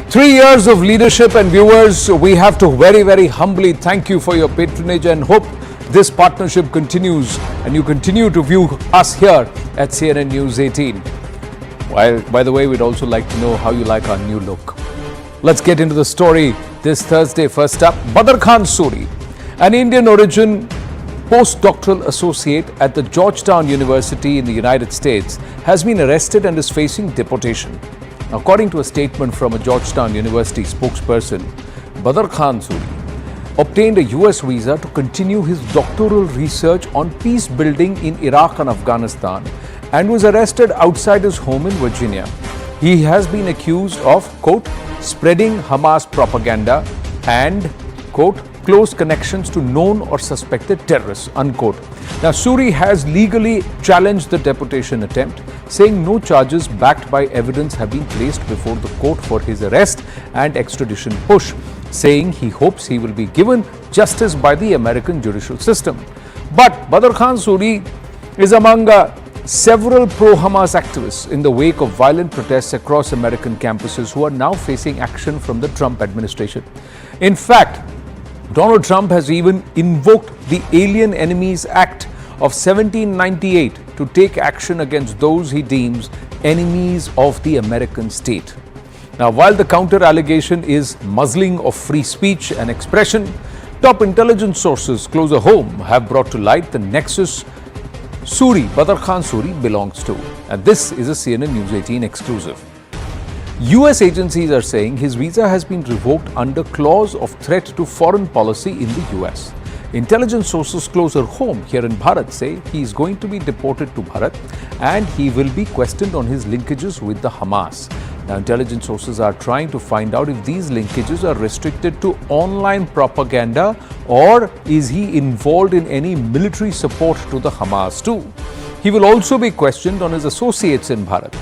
3 years of leadership, and viewers, we have to very humbly thank you for your patronage and hope this partnership continues and you continue to view us here at CNN News 18. By the way, we'd also like to know how you like our new look. Let's get into the story this Thursday. First up, Badar Khan Suri, an Indian origin postdoctoral associate at the Georgetown University in the United States, has been arrested and is facing deportation. According to a statement from a Georgetown University spokesperson, Badar Khan Suri obtained a US visa to continue his doctoral research on peace building in Iraq and Afghanistan and was arrested outside his home in Virginia. He has been accused of, quote, spreading Hamas propaganda and, quote, close connections to known or suspected terrorists, unquote. Now, Suri has legally challenged the deportation attempt, saying no charges backed by evidence have been placed before the court for his arrest and extradition push, saying he hopes he will be given justice by the American judicial system. But Badar Khan Suri is among several pro-Hamas activists in the wake of violent protests across American campuses who are now facing action from the Trump administration. In fact, Donald Trump has even invoked the Alien Enemies Act of 1798 to take action against those he deems enemies of the American state. Now, while the counter-allegation is muzzling of free speech and expression, top intelligence sources close to home have brought to light the nexus Badar Khan Suri belongs to. And this is a CNN News 18 exclusive. US agencies are saying his visa has been revoked under clause of threat to foreign policy in the US. Intelligence sources closer home here in Bharat say he is going to be deported to Bharat and he will be questioned on his linkages with the Hamas. Now, intelligence sources are trying to find out if these linkages are restricted to online propaganda or is he involved in any military support to the Hamas too. He will also be questioned on his associates in Bharat.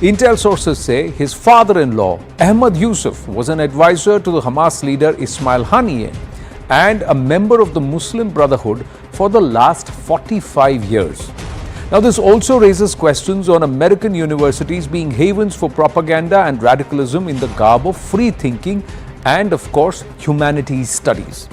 Intel sources say his father-in-law, Ahmad Yusuf, was an advisor to the Hamas leader Ismail Haniyeh and a member of the Muslim Brotherhood for the last 45 years. Now, this also raises questions on American universities being havens for propaganda and radicalism in the garb of free thinking and, of course, humanities studies.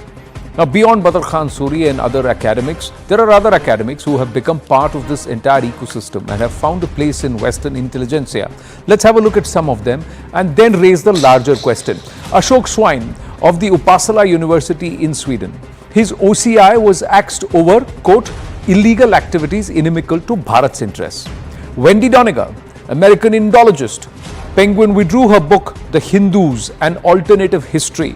Now, beyond Badar Khan Suri and other academics, there are other academics who have become part of this entire ecosystem and have found a place in Western intelligentsia. Let's have a look at some of them and then raise the larger question. Ashok Swine of the Uppsala University in Sweden. His OCI was axed over, quote, illegal activities inimical to Bharat's interests. Wendy Doniger, American Indologist. Penguin withdrew her book, The Hindus, An Alternative History,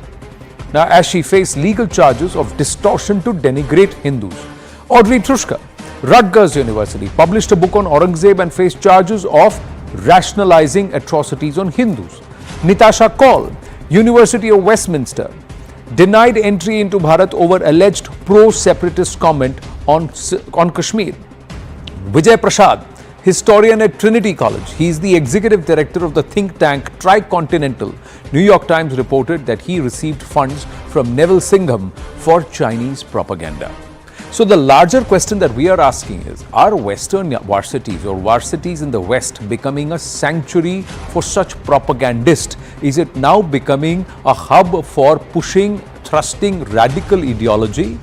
now as she faced legal charges of distortion to denigrate Hindus. Audrey Trushka, Rutgers University, published a book on Aurangzeb and faced charges of rationalizing atrocities on Hindus. Nitasha Kaul, University of Westminster, denied entry into Bharat over alleged pro-separatist comment on Kashmir. Vijay Prasad, historian at Trinity College. He is the executive director of the think tank Tricontinental. New York Times reported that he received funds from Neville Singham for Chinese propaganda. So the larger question that we are asking is, are Western varsities or varsities in the West becoming a sanctuary for such propagandists? Is it now becoming a hub for pushing, thrusting radical ideology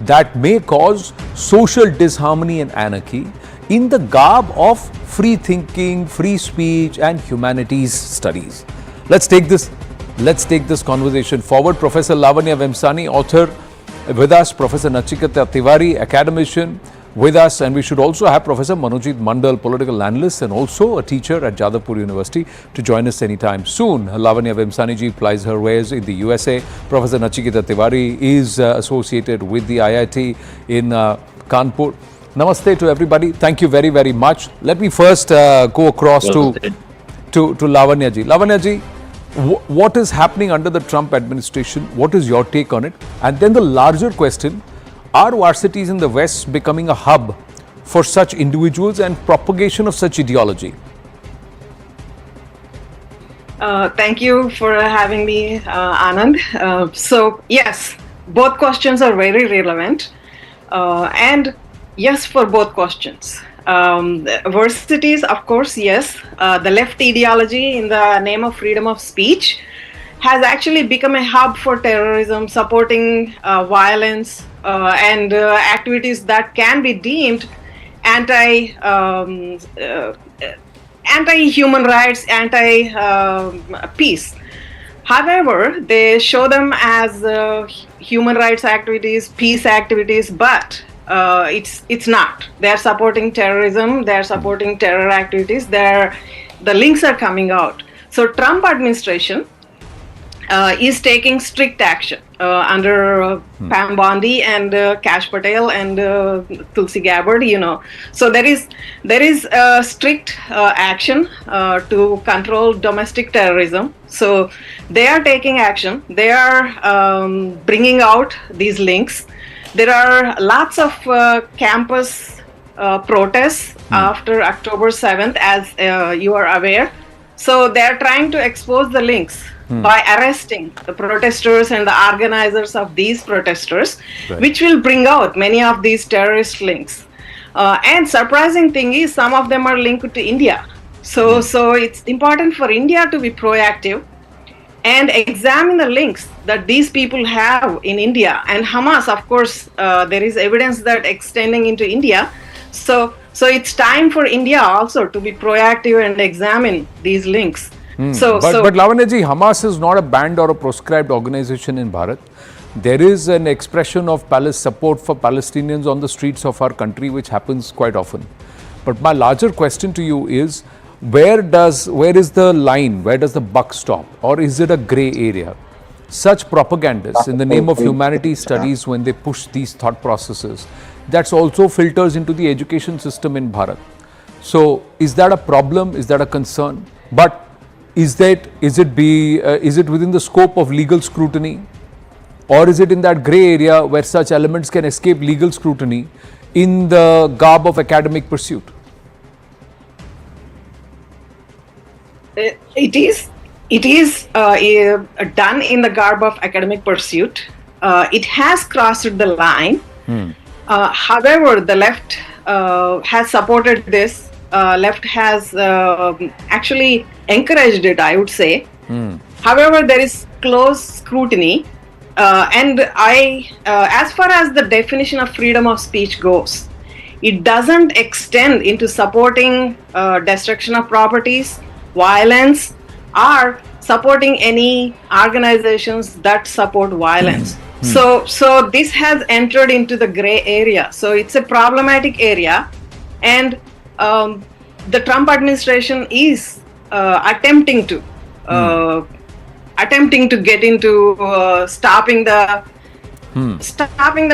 that may cause social disharmony and anarchy in the garb of free thinking, free speech and humanities studies? Let's take this conversation forward. Professor Lavanya Vemsani, author, with us. Professor Nachiketa Tiwari, academician, with us. And we should also have Professor Manojit Mandal, political analyst and also a teacher at Jadavpur University, to join us anytime soon. Lavanya Vemsani ji plies her wares in the USA. Professor Nachiketa Tiwari is associated with the IIT in Kanpur. Namaste to everybody. Thank you very much. Let me first go across to Lavanya ji. Lavanya ji, what is happening under the Trump administration? What is your take on it? And then the larger question, are varsities in the West becoming a hub for such individuals and propagation of such ideology? Thank you for having me, Anand. So yes, both questions are very relevant. And yes, for both questions. Versities, of course, yes. The left ideology in the name of freedom of speech has actually become a hub for terrorism, supporting violence and activities that can be deemed anti-human rights, anti-peace. However, they show them as human rights activities, peace activities, but it's not. They are supporting terrorism. They are supporting terror activities. The links are coming out. So Trump administration is taking strict action under Pam Bondi and Kash Patel and Tulsi Gabbard. So there is strict action to control domestic terrorism. So they are taking action. They are bringing out these links. There are lots of campus protests after October 7th, as you are aware. So they are trying to expose the links by arresting the protesters and the organizers of these protesters, which will bring out many of these terrorist links. And surprising thing is, some of them are linked to India. So it's important for India to be proactive and examine the links that these people have in India. And Hamas, of course, there is evidence that extending into India. So it's time for India also to be proactive and examine these links. But Lavanya ji, Hamas is not a banned or a proscribed organization in Bharat. There is an expression of support for Palestinians on the streets of our country, which happens quite often. But my larger question to you is, where is the line? Where does the buck stop? Or is it a grey area? Such propagandists in the name of humanities studies, when they push these thought processes, that's also filters into the education system in Bharat. So is that a problem? Is that a concern? But is it within the scope of legal scrutiny? Or is it in that grey area where such elements can escape legal scrutiny in the garb of academic pursuit? It is done in the garb of academic pursuit. It has crossed the line. However, the left has supported this. Left has actually encouraged it, I would say. However, there is close scrutiny. And as far as the definition of freedom of speech goes, it doesn't extend into supporting destruction of properties, violence, or supporting any organizations that support violence. So this has entered into the gray area. So it's a problematic area, and the Trump administration is attempting to get into stopping the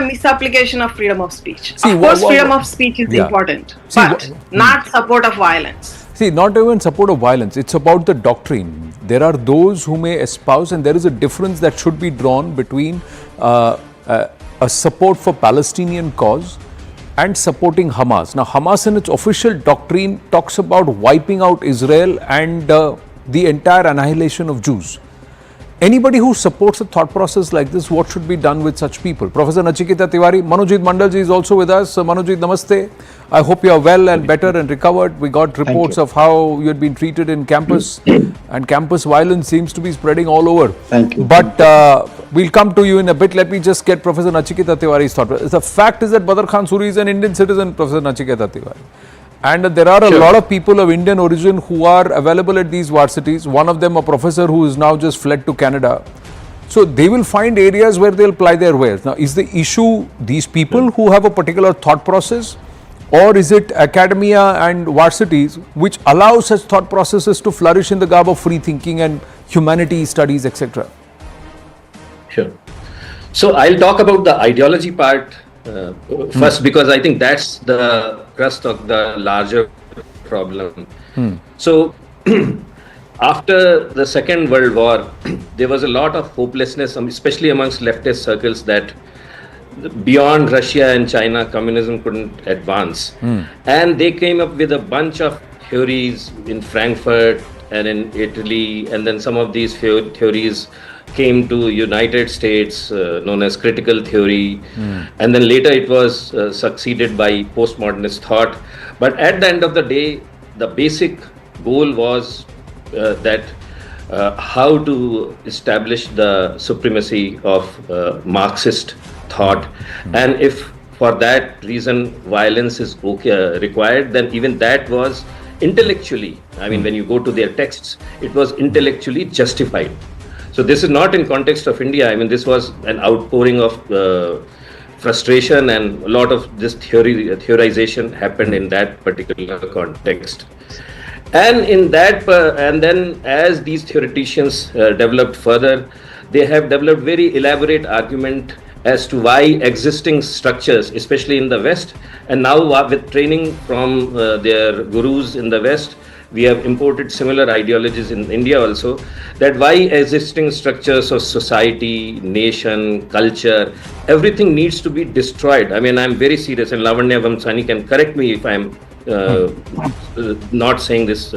misapplication of freedom of speech. Of course, freedom of speech is important, but not support of violence. See, not even support of violence. It's about the doctrine. There are those who may espouse, and there is a difference that should be drawn between a support for Palestinian cause and supporting Hamas. Now, Hamas in its official doctrine talks about wiping out Israel and the entire annihilation of Jews. Anybody who supports a thought process like this, what should be done with such people? Professor Nachiketa Tiwari, Manojit Mandalji is also with us. Manojit, namaste. I hope you are well and better and recovered. We got reports of how you had been treated in campus, and campus violence seems to be spreading all over. Thank you. But we'll come to you in a bit. Let me just get Professor Nachiketa Tiwari's thought. The fact is that Badar Khan Suri is an Indian citizen, Professor Nachiketa Tiwari. And there are a lot of people of Indian origin who are available at these varsities. One of them, a professor who is now just fled to Canada. So they will find areas where they'll ply their wares. Now, is the issue these people who have a particular thought process, or is it academia and varsities which allow such thought processes to flourish in the garb of free thinking and humanities studies, etc.? Sure. So I'll talk about the ideology part first, because I think that's the crust of the larger problem. So after the Second World War, there was a lot of hopelessness, especially amongst leftist circles, that beyond Russia and China, communism couldn't advance. And they came up with a bunch of theories in Frankfurt and in Italy, and then some of these theories came to United States, known as critical theory, and then later it was succeeded by postmodernist thought. But at the end of the day, the basic goal was that how to establish the supremacy of Marxist thought, and if for that reason violence is required, then even that was intellectually, I mean, when you go to their texts, it was intellectually justified. So this is not in context of India. I mean, this was an outpouring of frustration, and a lot of this theorization happened in that particular context. And in that, and then as these theoreticians developed further, they have developed very elaborate argument as to why existing structures, especially in the West, and now with training from their gurus in the West, we have imported similar ideologies in India also, that why existing structures of society, nation, culture, everything needs to be destroyed. I mean, I'm very serious, and Lavanya Vamsani can correct me if I'm not saying this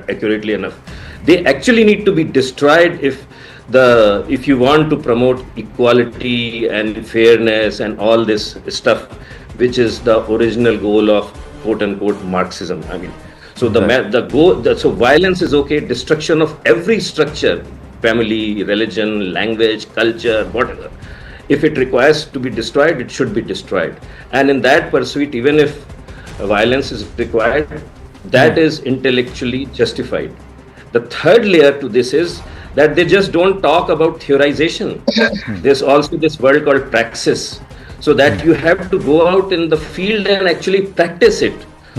accurately enough. They actually need to be destroyed if you want to promote equality and fairness and all this stuff, which is the original goal of quote unquote Marxism. I mean, so so violence is okay, destruction of every structure, family, religion, language, culture, whatever. If it requires to be destroyed, it should be destroyed. And in that pursuit, even if violence is required, that is intellectually justified. The third layer to this is that they just don't talk about theorization. There's also this word called praxis, so that you have to go out in the field and actually practice it.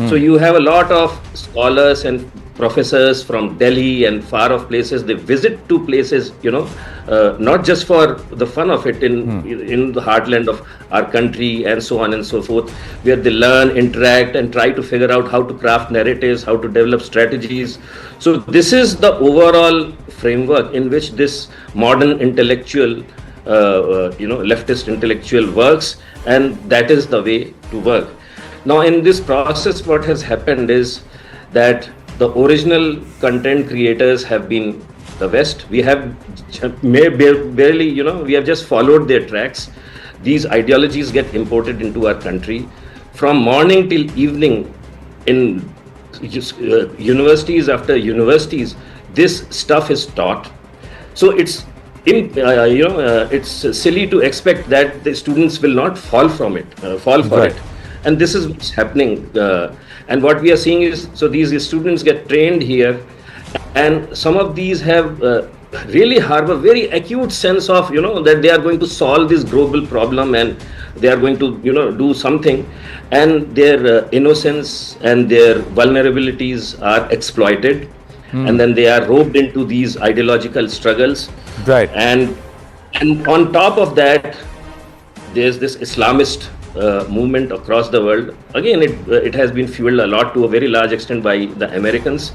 So you have a lot of scholars and professors from Delhi and far off places. They visit to places, not just for the fun of it, in the heartland of our country and so on and so forth, where they learn, interact, and try to figure out how to craft narratives, how to develop strategies. So this is the overall framework in which this modern intellectual, leftist intellectual works, and that is the way to work. Now, in this process, what has happened is that the original content creators have been the West. We have barely, we have just followed their tracks. These ideologies get imported into our country. From morning till evening, in universities after universities, this stuff is taught. So it's silly to expect that the students will not fall for it. And this is what's happening. And what we are seeing is, so these students get trained here, and some of these have really harbor very acute sense of, that they are going to solve this global problem, and they are going to, do something, and their innocence and their vulnerabilities are exploited, and then they are roped into these ideological struggles. Right. And on top of that, there's this Islamist movement across the world. Again, it has been fueled a lot to a very large extent by the Americans.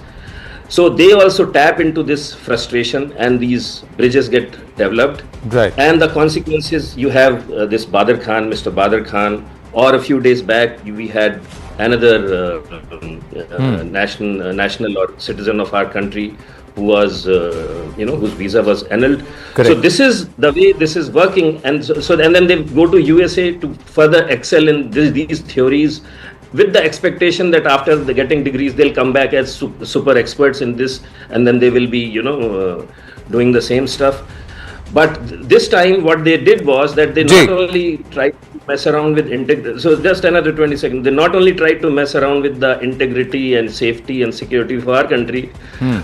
So they also tap into this frustration, and these bridges get developed. Right. And the consequences, you have this Mr. Badar Khan, or a few days back we had another national or citizen of our country who was, whose visa was annulled. Correct. So this is the way this is working, and and then they go to USA to further excel in these theories, with the expectation that after getting degrees, they'll come back as super experts in this, and then they will be, doing the same stuff. But this time, what they did was that they not only tried to mess around with integrity. So just another 20 seconds. They not only tried to mess around with the integrity and safety and security for our country,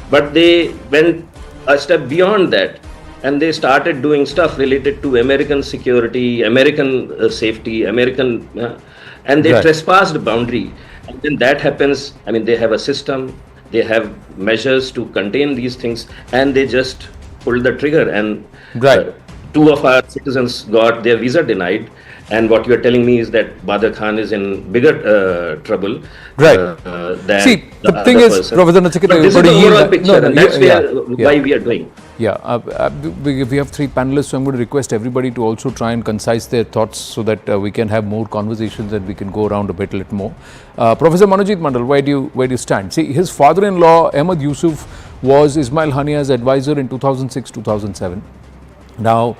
but they went a step beyond that, and they started doing stuff related to American security, American safety, American, and they trespassed the boundary. And then that happens. I mean, they have a system, they have measures to contain these things, and they just pulled the trigger, and two of our citizens got their visa denied. And what you are telling me is that Badar Khan is in bigger trouble. Right. Than the thing is, person. Professor Nachiketa, this is the overall picture, and that's why we are doing. Yeah, we have three panelists, so I'm going to request everybody to also try and concise their thoughts so that we can have more conversations and we can go around a little more. Professor Manojit Mandal, where do you stand? See, his father-in-law, Ahmed Yusuf, was Ismail Hania's advisor in 2006-2007. Now,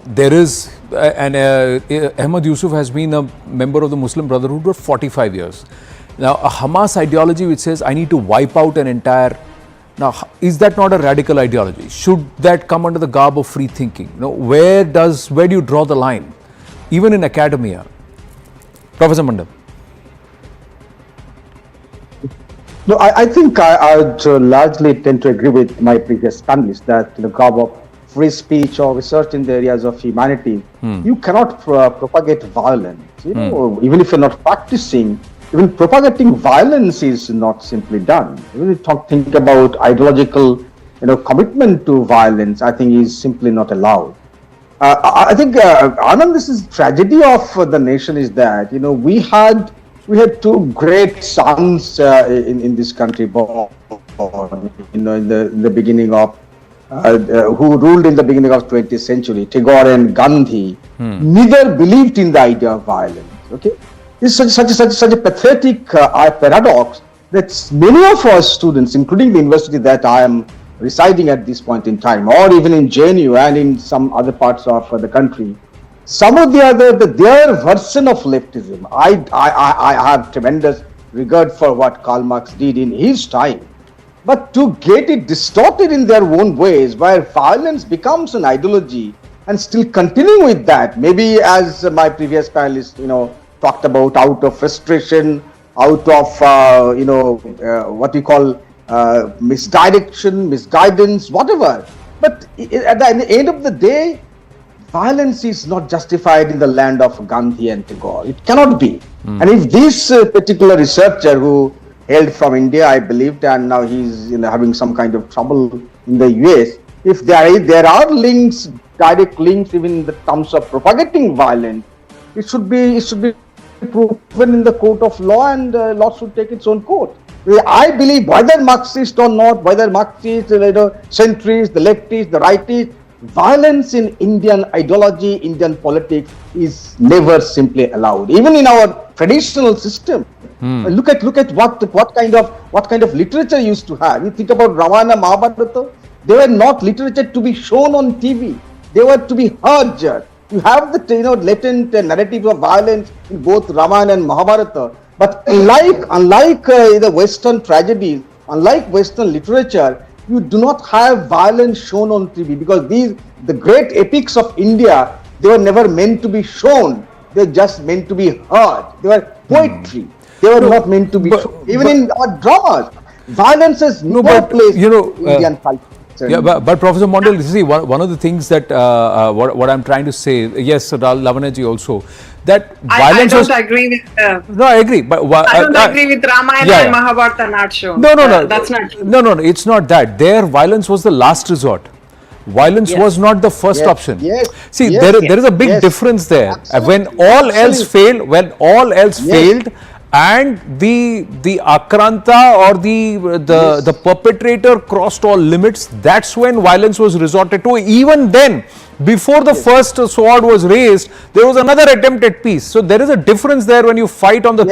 there is, Ahmad Yusuf has been a member of the Muslim Brotherhood for 45 years. Now, a Hamas ideology which says, I need to wipe out an entire... Now, is that not a radical ideology? Should that come under the garb of free thinking? Where do you draw the line? Even in academia. Professor Mandal. No, I think I would largely tend to agree with my previous panelists that the garb of free speech or research in the areas of humanity, you cannot propagate violence. Even if you're not practicing, even propagating violence is not simply done. Even if you think about ideological, commitment to violence, I think is simply not allowed. I think, Anand, this is tragedy of the nation is that, we had two great sons in this country born, in the beginning of, who ruled in the beginning of 20th century, Tagore and Gandhi. Neither believed in the idea of violence. Okay. It's such a pathetic paradox that many of our students, including the university that I am residing at this point in time, or even in JNU and in some other parts of the country, some of their version of leftism. I have tremendous regard for what Karl Marx did in his time, but to get it distorted in their own ways, where violence becomes an ideology, and still continue with that, maybe as my previous panelist, talked about, out of frustration, out of what we call misdirection, misguidance, whatever. But at the end of the day, violence is not justified in the land of Gandhi and Tagore. It cannot be. And if this particular researcher who hailed from India, I believed, and now he's having some kind of trouble in the US, if there are links, direct links, even in the terms of propagating violence, it should be proven in the court of law, and law should take its own course. I believe, whether Marxist or not, whether Marxist, centrist, the leftists, the rightists, violence in Indian ideology, Indian politics is never simply allowed. Even in our traditional system, look at what kind of literature used to have. You think about Ramayana, Mahabharata. They were not literature to be shown on TV. They were to be heard. You have the latent narrative of violence in both Ramayana and Mahabharata. But unlike the Western tragedies, unlike Western literature, you do not have violence shown on TV, because the great epics of India, they were never meant to be shown. They were just meant to be heard. They were poetry. They were not meant to be shown. Even in our dramas, violence has no place in Indian culture. Yeah, but Professor Mondal, see, one of the things that what I'm trying to say, yes, Lavanaji also, that violence I don't agree with... no, I agree. But I don't agree with Ramayana and Mahabharata not shown. No, that's not true. No, it's not that. There, violence was the last resort. Violence was not the first option. See, there is a big difference there. When all else failed, failed, and the Akranta or the perpetrator crossed all limits, that's when violence was resorted to. Even then, before the first sword was raised, there was another attempt at peace. So there is a difference there when you fight on the...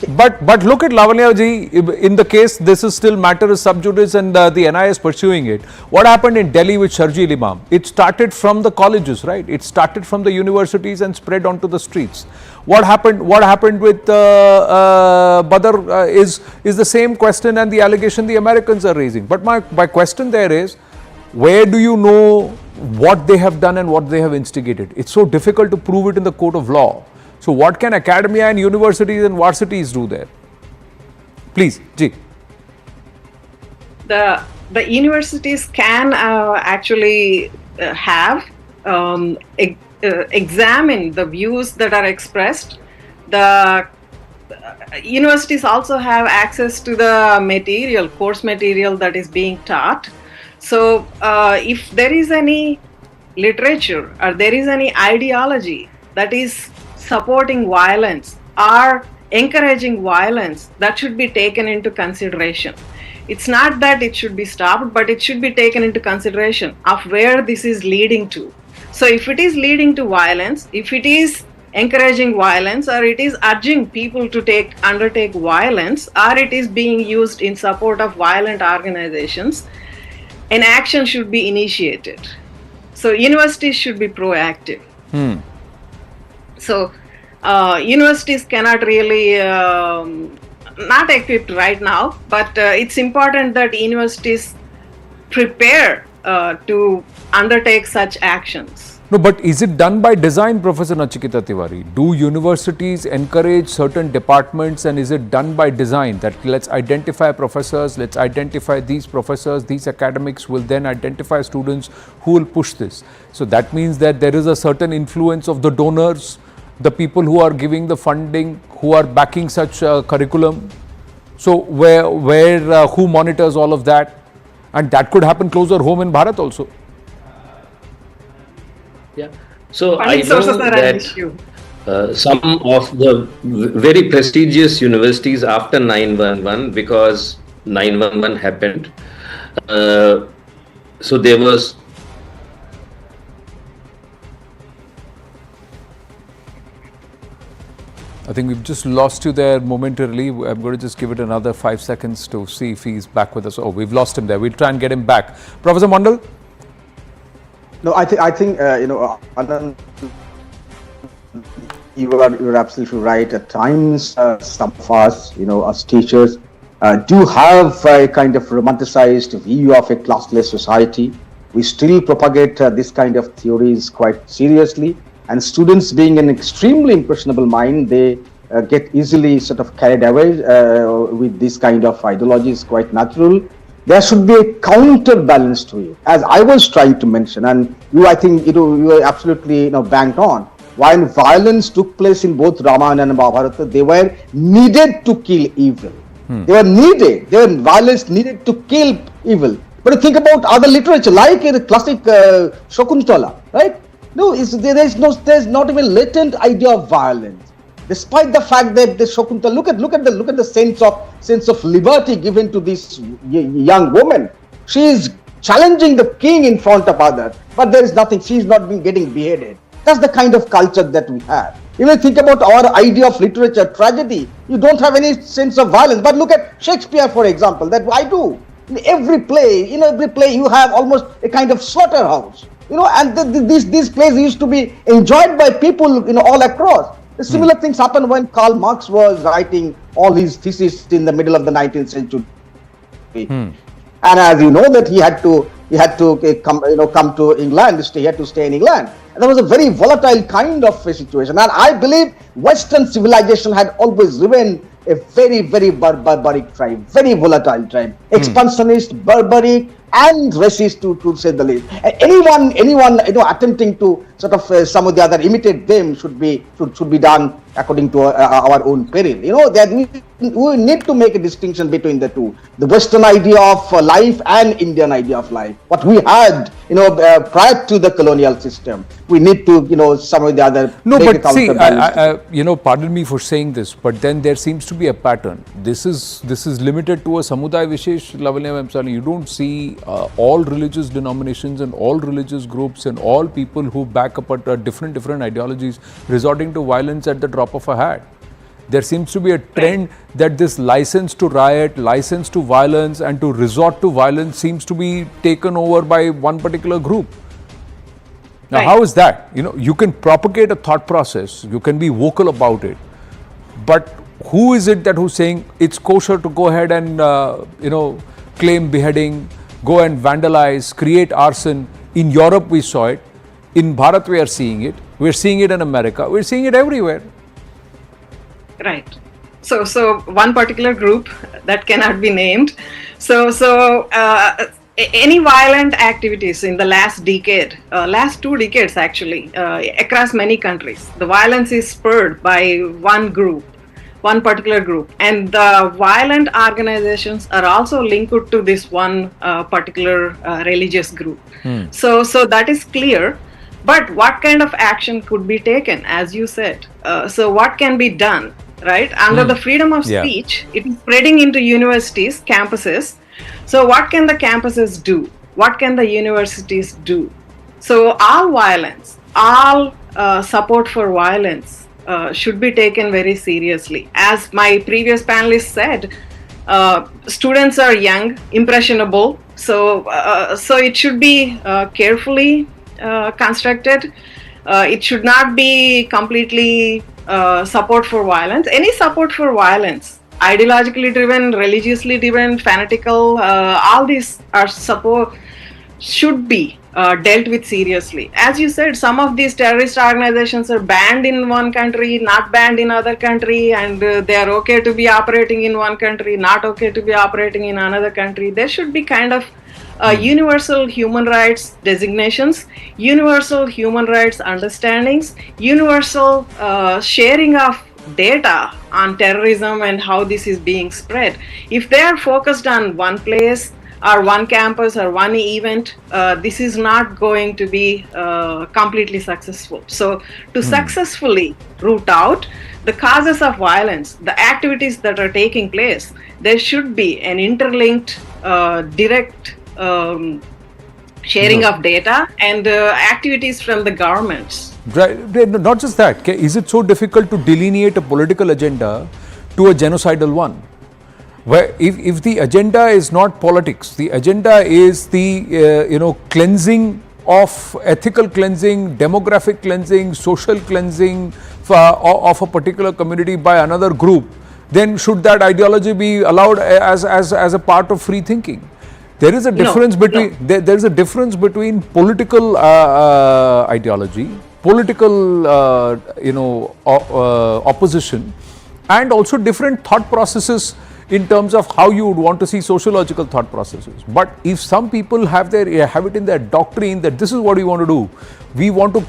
But look at Lavanya ji, in the case, this is still matter is sub judice, and the NIA is pursuing it. What happened in Delhi with Sharjeel Imam? It started from the colleges, right? It started from the universities and spread onto the streets. What happened with Badar is the same question and the allegation the Americans are raising. But my question there is, where do you know what they have done and what they have instigated? It's so difficult to prove it in the court of law. So what can academia and universities and varsities do there? Please, Ji. The universities can actually have examine the views that are expressed. The universities also have access to the course material that is being taught. So if there is any literature or there is any ideology that is supporting violence or encouraging violence, that should be taken into consideration. It's not that it should be stopped, but it should be taken into consideration of where this is leading to. So if it is leading to violence, if it is encouraging violence, or it is urging people to undertake violence, or it is being used in support of violent organizations, an action should be initiated. So universities should be proactive. So universities cannot really not equipped right now, but it's important that universities prepare to undertake such actions. No, but is it done by design, Professor Nachiketa Tiwari? Do universities encourage certain departments, and is it done by design that let's identify professors, let's identify these professors, these academics will then identify students who will push this? So that means that there is a certain influence of the donors, the people who are giving the funding, who are backing such curriculum. So where who monitors all of that? And that could happen closer home in Bharat also. Yeah. So I Funding know sources are an issue. some of the very prestigious universities after 9/11, because 9/11 happened, so there was I think we've just lost you there momentarily. I'm going to just give it another 5 seconds to see if he's back with us. Oh, we've lost him there. We'll try and get him back. Professor Mandal? No, I think Anand, you're absolutely right. At times, some of us, as teachers, do have a kind of romanticized view of a classless society. We still propagate this kind of theories quite seriously. And students, being an extremely impressionable mind, they get easily sort of carried away with this kind of ideologies, quite natural. There should be a counterbalance to it, as I was trying to mention, and I think you were absolutely banged on. While violence took place in both Ramayana and Mahabharata, they were needed to kill evil. They were needed. Their violence needed to kill evil. But you think about other literature, like the classic Shakuntala, right? No, there's not even latent idea of violence, despite the fact that the Shakuntala, look at the sense of liberty given to this young woman. She is challenging the king in front of others, but there is nothing. She is not getting beheaded. That's the kind of culture that we have. Even think about our idea of literature, tragedy. You don't have any sense of violence. But look at Shakespeare, for example. That I do. In every play, you have almost a kind of slaughterhouse. And these plays used to be enjoyed by people, all across. Similar things happened when Karl Marx was writing all his theses in the middle of the 19th century. And as you know, that he had to come to England. He had to stay in England. And that was a very volatile kind of a situation. And I believe Western civilization had always remained a very, very barbaric tribe, very volatile tribe, expansionist, barbaric, and racist, to say the least. Anyone attempting to sort of some of the other imitate them should be done according to our own peril. That we need to make a distinction between the two: the Western idea of life and Indian idea of life. What we had, prior to the colonial system, we need to, some of the other. No, but see, pardon me for saying this, but then there seems to be a pattern. This is limited to a Samuday Vishesh, Lavanya Memsali. You don't see all religious denominations and all religious groups and all people who back up at different ideologies resorting to violence at the drop of a hat. There seems to be a trend that this license to riot, license to violence and to resort to violence seems to be taken over by one particular group. Now, how is that? You can propagate a thought process, you can be vocal about it, but who is it who's saying it's kosher to go ahead and, claim beheading, go and vandalize, create arson? In Europe, we saw it. In Bharat, we are seeing it. We're seeing it in America. We're seeing it everywhere. Right. So one particular group that cannot be named. Any violent activities in the last decade, last 2 decades actually, across many countries, the violence is spurred by one group, one particular group, and the violent organizations are also linked to this one particular religious group. So that is clear. But what kind of action could be taken, as you said? So what can be done, right? Under the freedom of speech, it is spreading into universities, campuses. So what can the campuses do? What can the universities do? So all violence, all support for violence should be taken very seriously. As my previous panelist said, students are young, impressionable, so it should be carefully constructed. It should not be completely support for violence. Any support for violence, ideologically driven, religiously driven, fanatical, all these are should be dealt with seriously. As you said, some of these terrorist organizations are banned in one country, not banned in other country, and they are okay to be operating in one country, not okay to be operating in another country. There should be kind of universal human rights designations, universal human rights understandings, universal sharing of data on terrorism and how this is being spread. If they are focused on one place or one campus or one event, this is not going to be completely successful. So to successfully root out the causes of violence, the activities that are taking place, there should be an interlinked, direct sharing of data and activities from the governments. Right. Not just that. Is it so difficult to delineate a political agenda to a genocidal one? Where if the agenda is not politics, the agenda is the cleansing of ethical cleansing, demographic cleansing, social cleansing of a particular community by another group, then should that ideology be allowed as a part of free thinking? There is a difference there is a difference between political ideology, political opposition, and also different thought processes in terms of how you would want to see sociological thought processes. But if some people have it in their doctrine that this is what we want to do, we want to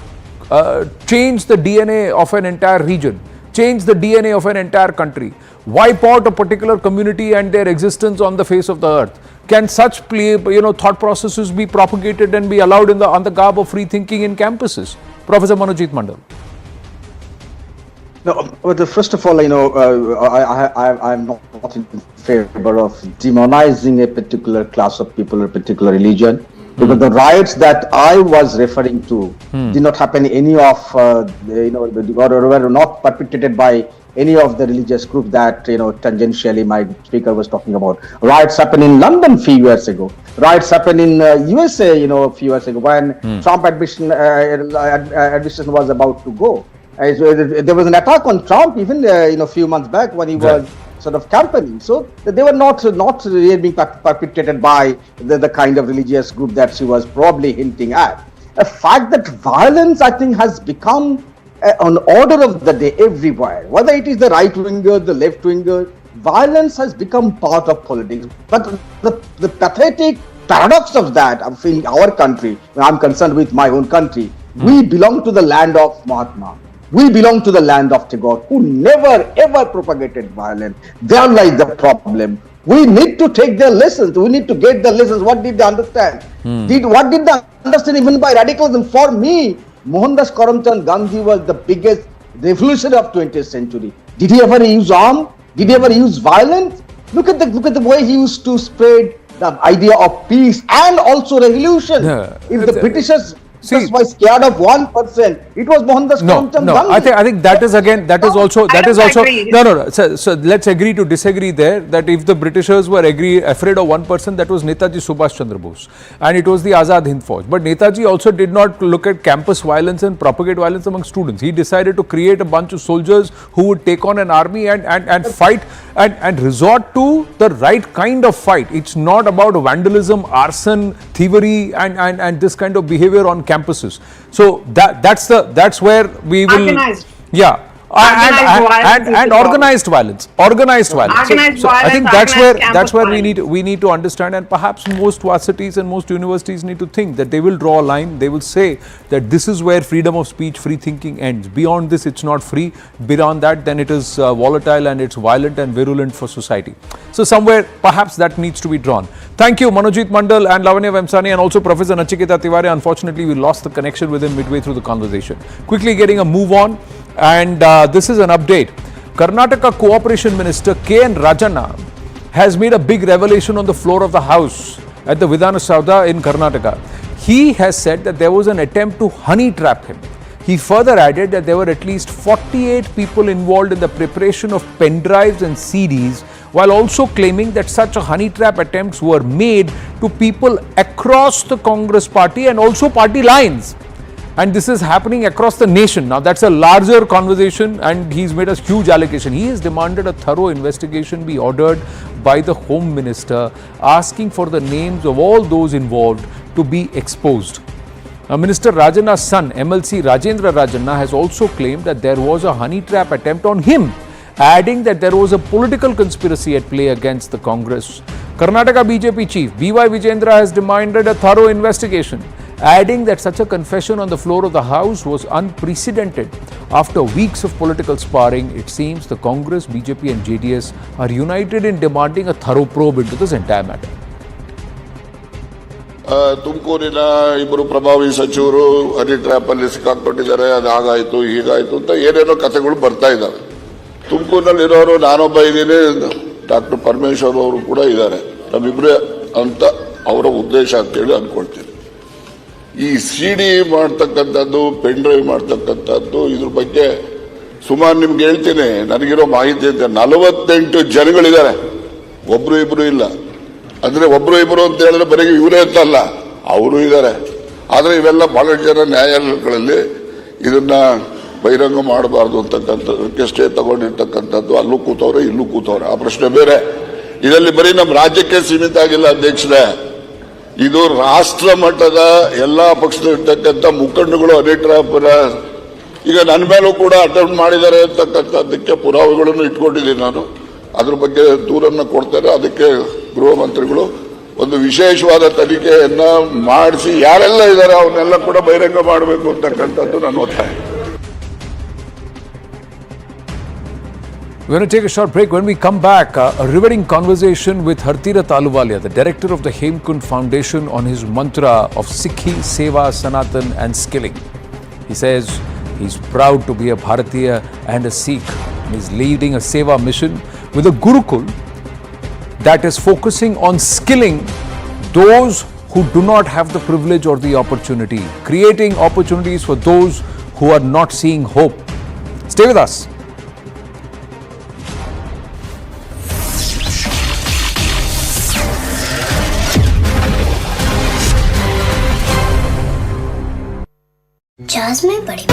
change the DNA of an entire region, change the DNA of an entire country, wipe out a particular community and their existence on the face of the earth. Can such thought processes be propagated and be allowed on the garb of free thinking in campuses? Professor Manojit Mandal. No, but first of all, I'm not in favor of demonizing a particular class of people or a particular religion, because the riots that I was referring to did not happen any of were not perpetrated by any of the religious groups that tangentially my speaker was talking about. Riots happened in London a few years ago. Riots happened in USA, a few years ago when Trump administration was about to go. There was an attack on Trump even a few months back when he was sort of campaigning. So they were not really being perpetrated by the kind of religious group that she was probably hinting at. The fact that violence, I think, has become an order of the day everywhere, whether it is the right winger, the left winger, violence has become part of politics. But the pathetic paradox of that, I'm feeling our country, when I'm concerned with my own country, we belong to the land of Mahatma. We belong to the land of Tagore, who never ever propagated violence. There lies the problem. We need to take their lessons. We need to get the lessons. What did they understand? What did they understand even by radicalism? For me, Mohandas Karamchand Gandhi was the biggest revolutionary of 20th century. Did he ever use arms? Did he ever use violence? Look at the way he used to spread the idea of peace and also revolution. If the Britishers just were scared of one person, it was Mohandas Karamchand Gandhi. I think that is also so let's agree to disagree there, that if the Britishers were afraid of one person, that was Netaji Subhash Chandra Bose, and it was the Azad Hind Fauj. But Netaji also did not look at campus violence and propagate violence among students. He decided to create a bunch of soldiers who would take on an army and fight and resort to the right kind of fight. It's not about vandalism, arson, thievery and this kind of behavior on campuses. So that's where we will Organized. And organized violence. So I think that's where we need to understand, and perhaps most varsities and most universities need to think that they will draw a line. They will say that this is where freedom of speech, free thinking ends. Beyond this, it's not free. Beyond that, then it is volatile and it's violent and virulent for society. So somewhere perhaps that needs to be drawn. Thank you, Manojit Mandal and Lavanya Vemsani, and also Professor Nachiketa Tiwari. Unfortunately, we lost the connection with him midway through the conversation. Quickly getting a move on. And this is an update. Karnataka Cooperation Minister K.N. Rajanna has made a big revelation on the floor of the House at the Vidhana Saudha in Karnataka. He has said that there was an attempt to honey trap him. He further added that there were at least 48 people involved in the preparation of pen drives and CDs, while also claiming that such a honey trap attempts were made to people across the Congress party and also party lines. And this is happening across the nation. Now that's a larger conversation, and he's made a huge allegation. He has demanded a thorough investigation be ordered by the Home Minister, asking for the names of all those involved to be exposed. Now, Minister Rajanna's son, MLC Rajendra Rajanna, has also claimed that there was a honey trap attempt on him, adding that there was a political conspiracy at play against the Congress. Karnataka BJP chief B.Y. Vijendra has demanded a thorough investigation, adding that such a confession on the floor of the House was unprecedented. After weeks of political sparring, it seems the Congress, BJP and JDS are united in demanding a thorough probe into this entire matter. ತುಮಕೂರಿನ ಇಬ್ಬರು ಪ್ರಭಾವಿ ಸಚಿವರು honey trap ಅಲ್ಲಿ ಸಿಕ್ಕಾಕೊಂಡಿದ್ದಾರೆ, ಅದು ಹಾಗಾಯ್ತು ಹೀಗಾಯ್ತು ಅಂತ ಏನೇನೋ ಕಥೆಗಳು ಬರ್ತಾ ಇದ್ದಾವೆ. ತುಮಕೂರಿನಲ್ಲಿ ಇರೋರು ನಾನೊಬ್ಬ ಇದ್ದೀನಿ, ಡಾಕ್ಟರ್ ಪರಮೇಶ್ವರ್ ಅವರು ಕೂಡ ಇದ್ದಾರೆ, ನಮ್ಮಿಬ್ರೇ ಅಂತ ಅವರ ಉದ್ದೇಶ ಅಂತೇಳಿ ಅನ್ಕೊಳ್ತೀನಿ. ಈ ಸಿಡಿ ಮಾಡ್ತಕ್ಕಂಥದ್ದು, ಪೆನ್ ಡ್ರೈವ್ ಮಾಡ್ತಕ್ಕಂಥದ್ದು, ಇದ್ರ ಬಗ್ಗೆ ಸುಮಾರು ನಿಮ್ಗೆ ಹೇಳ್ತೀನಿ, ನನಗಿರೋ ಮಾಹಿತಿ ಅಂತ 48 ಜನಗಳಿದ್ದಾರೆ, ಒಬ್ರು ಇಬ್ರು ಇಲ್ಲ. ಅಂದ್ರೆ ಒಬ್ರು ಇಬ್ರು ಅಂತ ಹೇಳಿದ್ರೆ ಬರೀ ಇವರೇ ಅಂತಲ್ಲ, ಅವರು ಇದ್ದಾರೆ. ಆದ್ರೆ ಇವೆಲ್ಲ ಬಹಳಷ್ಟು ಜನ ನ್ಯಾಯಾಲಯಗಳಲ್ಲಿ ಇದನ್ನ ಬಹಿರಂಗ ಮಾಡಬಾರ್ದು ಅಂತಕ್ಕಂಥದ್ದಕ್ಕೆ ಸ್ಟೇ ತಗೊಂಡಿರ್ತಕ್ಕಂಥದ್ದು, ಅಲ್ಲೂ ಕೂತವ್ರೆ ಇಲ್ಲೂ ಕೂತವ್ರೆ, ಆ ಪ್ರಶ್ನೆ ಬೇರೆ. ಇದರಲ್ಲಿ ಬರೀ ನಮ್ಮ ರಾಜ್ಯಕ್ಕೆ ಸೀಮಿತ ಆಗಿಲ್ಲ ಅಧ್ಯಕ್ಷರೇ, ಇದು ರಾಷ್ಟ್ರ ಮಟ್ಟದ ಎಲ್ಲಾ ಪಕ್ಷದಲ್ಲಿರ್ತಕ್ಕಂಥ ಮುಖಂಡಗಳು ಹನಿ ಟ್ರ್ಯಾಪ್ ಈಗ ನನ್ನ ಮೇಲೂ ಕೂಡ ಅಟೆಂಪ್ಟ್ ಮಾಡಿದ್ದಾರೆ ಅಂತಕ್ಕಂಥದ್ದಕ್ಕೆ ಪುರಾವೆಗಳನ್ನು ಇಟ್ಕೊಂಡಿದ್ದೀನಿ ನಾನು. ಅದ್ರ ಬಗ್ಗೆ ದೂರನ್ನು ಕೊಡ್ತಾರೆ. ಅದಕ್ಕೆ ಗೃಹ ಮಂತ್ರಿಗಳು ಒಂದು ವಿಶೇಷವಾದ ತನಿಖೆಯನ್ನ ಮಾಡಿಸಿ ಯಾರೆಲ್ಲ ಇದ್ದಾರೆ ಅವನ್ನೆಲ್ಲ ಕೂಡ ಬಹಿರಂಗ ಮಾಡಬೇಕು ಅಂತಕ್ಕಂಥದ್ದು ನನ್ನ ಒತ್ತಾಯ. We're going to take a short break. When we come back, a riveting conversation with Harteerath Alhuwalia, the director of the Hemkunt Foundation, on his mantra of Sikhi, Seva, Sanatan and skilling. He says he's proud to be a Bharatiya and a Sikh. He's leading a Seva mission with a Gurukul that is focusing on skilling those who do not have the privilege or the opportunity, creating opportunities for those who are not seeing hope. Stay with us. जहाज में बड़ी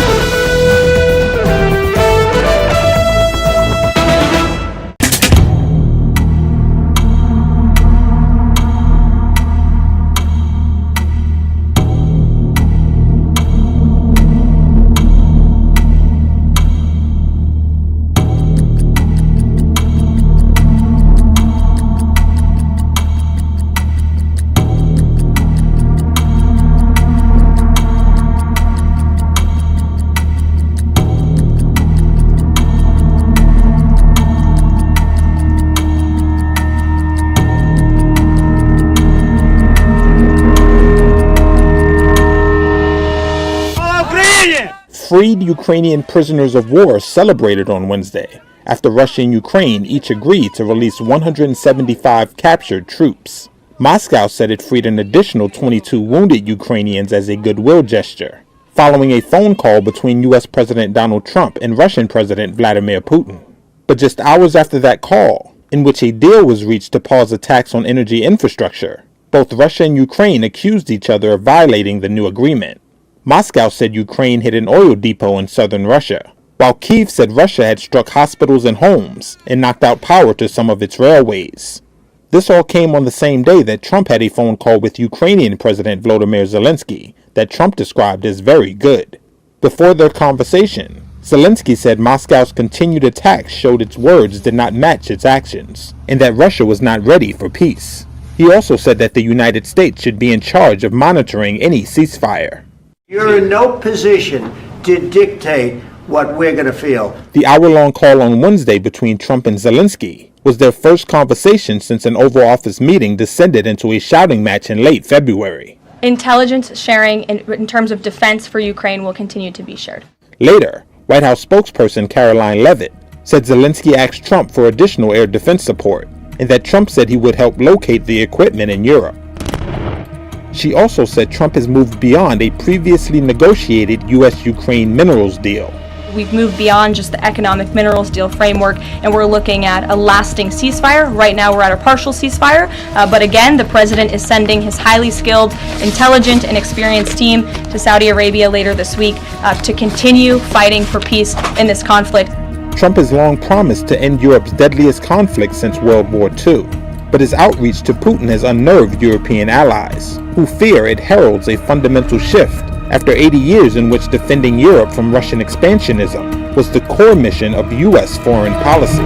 Freed Ukrainian prisoners of war celebrated on Wednesday after Russia and Ukraine each agreed to release 175 captured troops. Moscow said it freed an additional 22 wounded Ukrainians as a goodwill gesture, following a phone call between U.S. President Donald Trump and Russian President Vladimir Putin. But just hours after that call, in which a deal was reached to pause attacks on energy infrastructure, both Russia and Ukraine accused each other of violating the new agreement. Moscow said Ukraine hit an oil depot in southern Russia, while Kyiv said Russia had struck hospitals and homes and knocked out power to some of its railways. This all came on the same day that Trump had a phone call with Ukrainian President Volodymyr Zelensky that Trump described as very good. Before their conversation, Zelensky said Moscow's continued attacks showed its words did not match its actions, and that Russia was not ready for peace. He also said that the United States should be in charge of monitoring any ceasefire. You're in no position to dictate what we're going to feel. The hour-long call on Wednesday between Trump and Zelensky was their first conversation since an Oval Office meeting descended into a shouting match in late February. Intelligence sharing in terms of defense for Ukraine will continue to be shared. Later, White House spokesperson Caroline Leavitt said Zelensky asked Trump for additional air defense support and that Trump said he would help locate the equipment in Europe. She also said Trump has moved beyond a previously negotiated U.S.-Ukraine minerals deal. We've moved beyond just the economic minerals deal framework, and we're looking at a lasting ceasefire. Right now, we're at a partial ceasefire, but again, the president is sending his highly skilled, intelligent, and experienced team to Saudi Arabia later this week to continue fighting for peace in this conflict. Trump has long promised to end Europe's deadliest conflict since World War II, but his outreach to Putin has unnerved European allies, who fear it heralds a fundamental shift after 80 years in which defending Europe from Russian expansionism was the core mission of U.S. foreign policy.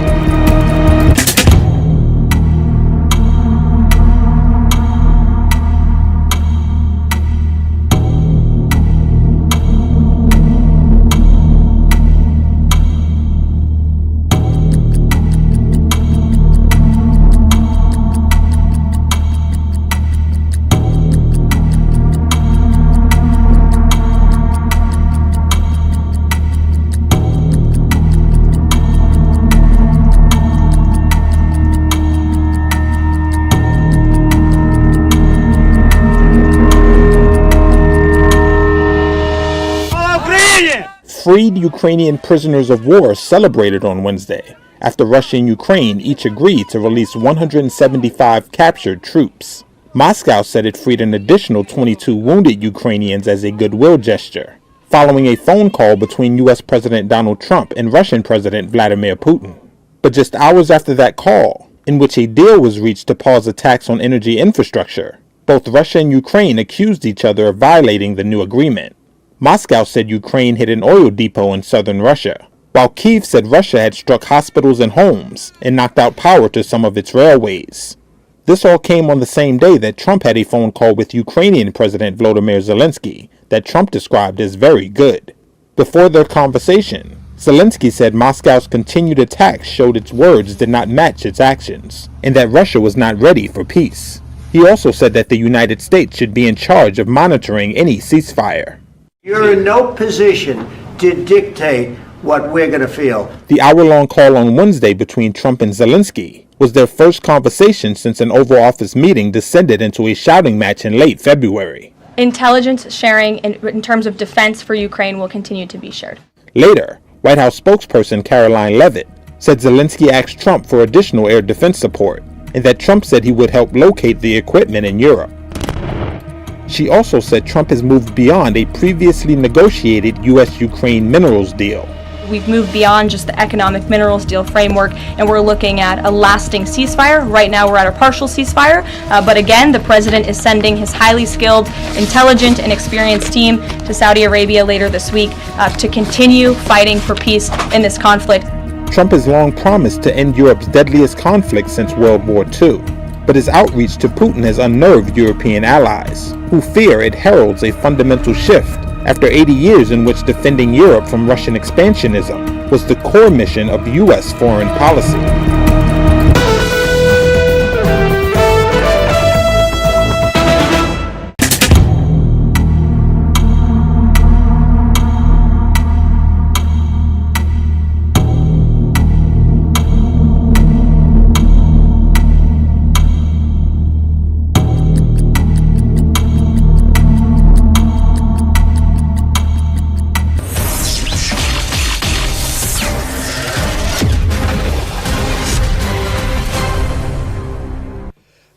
Freed Ukrainian prisoners of war celebrated on Wednesday after Russia and Ukraine each agreed to release 175 captured troops. Moscow said it freed an additional 22 wounded Ukrainians as a goodwill gesture, following a phone call between U.S. President Donald Trump and Russian President Vladimir Putin. But just hours after that call, in which a deal was reached to pause attacks on energy infrastructure, both Russia and Ukraine accused each other of violating the new agreement. Moscow said Ukraine hit an oil depot in southern Russia, while Kyiv said Russia had struck hospitals and homes and knocked out power to some of its railways. This all came on the same day that Trump had a phone call with Ukrainian President Volodymyr Zelensky that Trump described as very good. Before their conversation, Zelensky said Moscow's continued attacks showed its words did not match its actions, and that Russia was not ready for peace. He also said that the United States should be in charge of monitoring any ceasefire. You're in no position to dictate what we're going to feel. The hour-long call on Wednesday between Trump and Zelensky was their first conversation since an Oval Office meeting descended into a shouting match in late February. Intelligence sharing in terms of defense for Ukraine will continue to be shared. Later, White House spokesperson Caroline Leavitt said Zelensky asked Trump for additional air defense support, and that Trump said he would help locate the equipment in Europe. She also said Trump has moved beyond a previously negotiated U.S.-Ukraine minerals deal. We've moved beyond just the economic minerals deal framework, and we're looking at a lasting ceasefire. Right now, we're at a partial ceasefire, but again, the president is sending his highly skilled, intelligent, and experienced team to Saudi Arabia later this week to continue fighting for peace in this conflict. Trump has long promised to end Europe's deadliest conflict since World War II, but his outreach to Putin has unnerved European allies, who fear it heralds a fundamental shift after 80 years in which defending Europe from Russian expansionism was the core mission of U.S. foreign policy.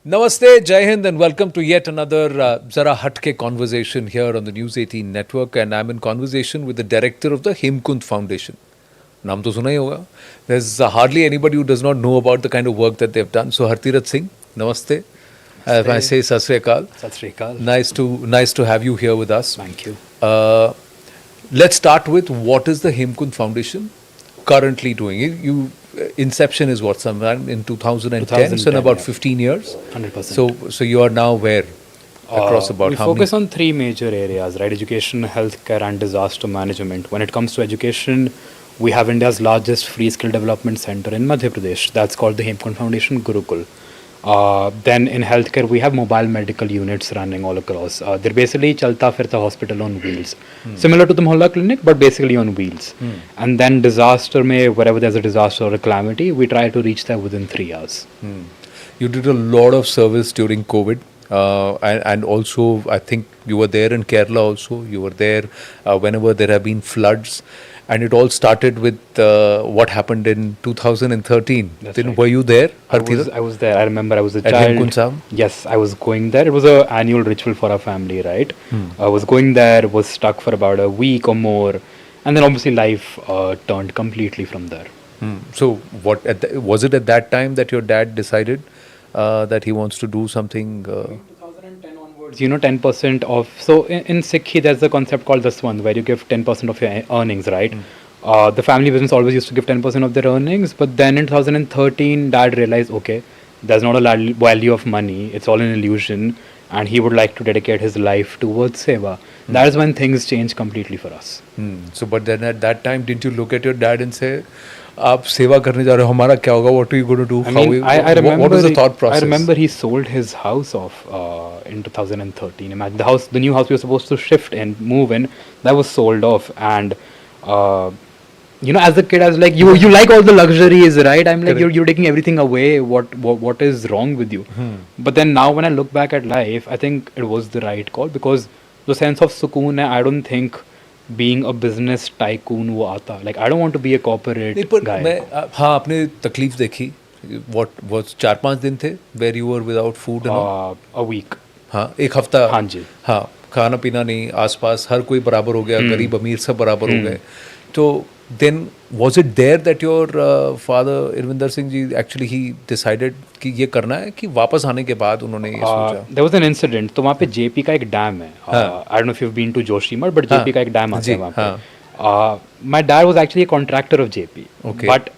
Namaste, Jai Hind, and welcome to yet another Zara Hatke conversation here on the News 18 network. And I'm in conversation with the director of the Hemkunt Foundation. Naam to suna hi hoga. There's hardly anybody who does not know about the kind of work that they've done. So Harteerath Singh, namaste. I say Sat Sri Akal. Sat Sri Akal. Nice to have you here with us. Thank you. Let's start with what is the Hemkunt Foundation currently doing? Inception is what, sometime in 2010, so in about 15 years? 100%. So you are now where? Across about we how focus many? on three major areas, right? Education, healthcare, and disaster management. When it comes to education, we have India's largest free skill development center in Madhya Pradesh. That's called the Hemkunt Foundation Gurukul. Then in healthcare, we have mobile medical units running all across. They're basically Chalta Firta hospital on wheels. Similar to the Mohalla clinic, but basically on wheels. And then disaster, wherever there's a disaster or a calamity, we try to reach there within 3 hours. You did a lot of service during COVID. and also I think you were there in Kerala also. You were there whenever there have been floods. And it all started with what happened in 2013. That's Then right. were you there, I Harteerath? was there. I remember I was a At child. Hemkunt? Yes, I was going there. It was an annual ritual for our family, right? I was going there, was stuck for about a week or more. And then obviously life turned completely from there. So, was it at that time that your dad decided that he wants to do something? 2010 onwards, 10% of. So in Sikhi, there's a concept called Daswand, where you give 10% of your earnings, right? The family business always used to give 10% of their earnings, but then in 2013, dad realized, okay, there's not a value of money, it's all an illusion, and he would like to dedicate his life towards seva. That is when things changed completely for us. So, but then at that time, didn't you look at your dad and say, "आप सेवा करने जा रहे हो, हमारा क्या होगा? What are you going to do?" I mean, I remember. What was the thought process? I remember he sold his house off in 2013. Imagine the new house we were supposed to shift and move in, that was sold off. And as a kid, I was like, you like all the luxuries, right? I'm like, you're taking everything away. What is wrong with you? But then now, when I look back at life, I think it was the right call, because the sense of sukoon, I don't think being a business tycoon वो आता. Like, I don't want to be a corporate नहीं, पर guy. मैं हाँ आपने तकलीफ देखी. What was 4-5 दिन थे where you were without food and all? A week. हाँ एक हफ्ता. हाँ जी. हाँ खाना पीना नहीं, आसपास हर कोई बराबर हो गया, गरीब अमीर सब बराबर हो गए. तो then was it there that your father Irvinder Singh ji actually he decided कि ये करना है, कि वापस आने के बाद उन्होंने ये सोचा? There was an incident. तो वहाँ पे JP का एक डैम है. I don't know if you've been to Joshimath, but JP का एक डैम आता है वहाँ पे. My dad was actually a contractor of JP. Okay. But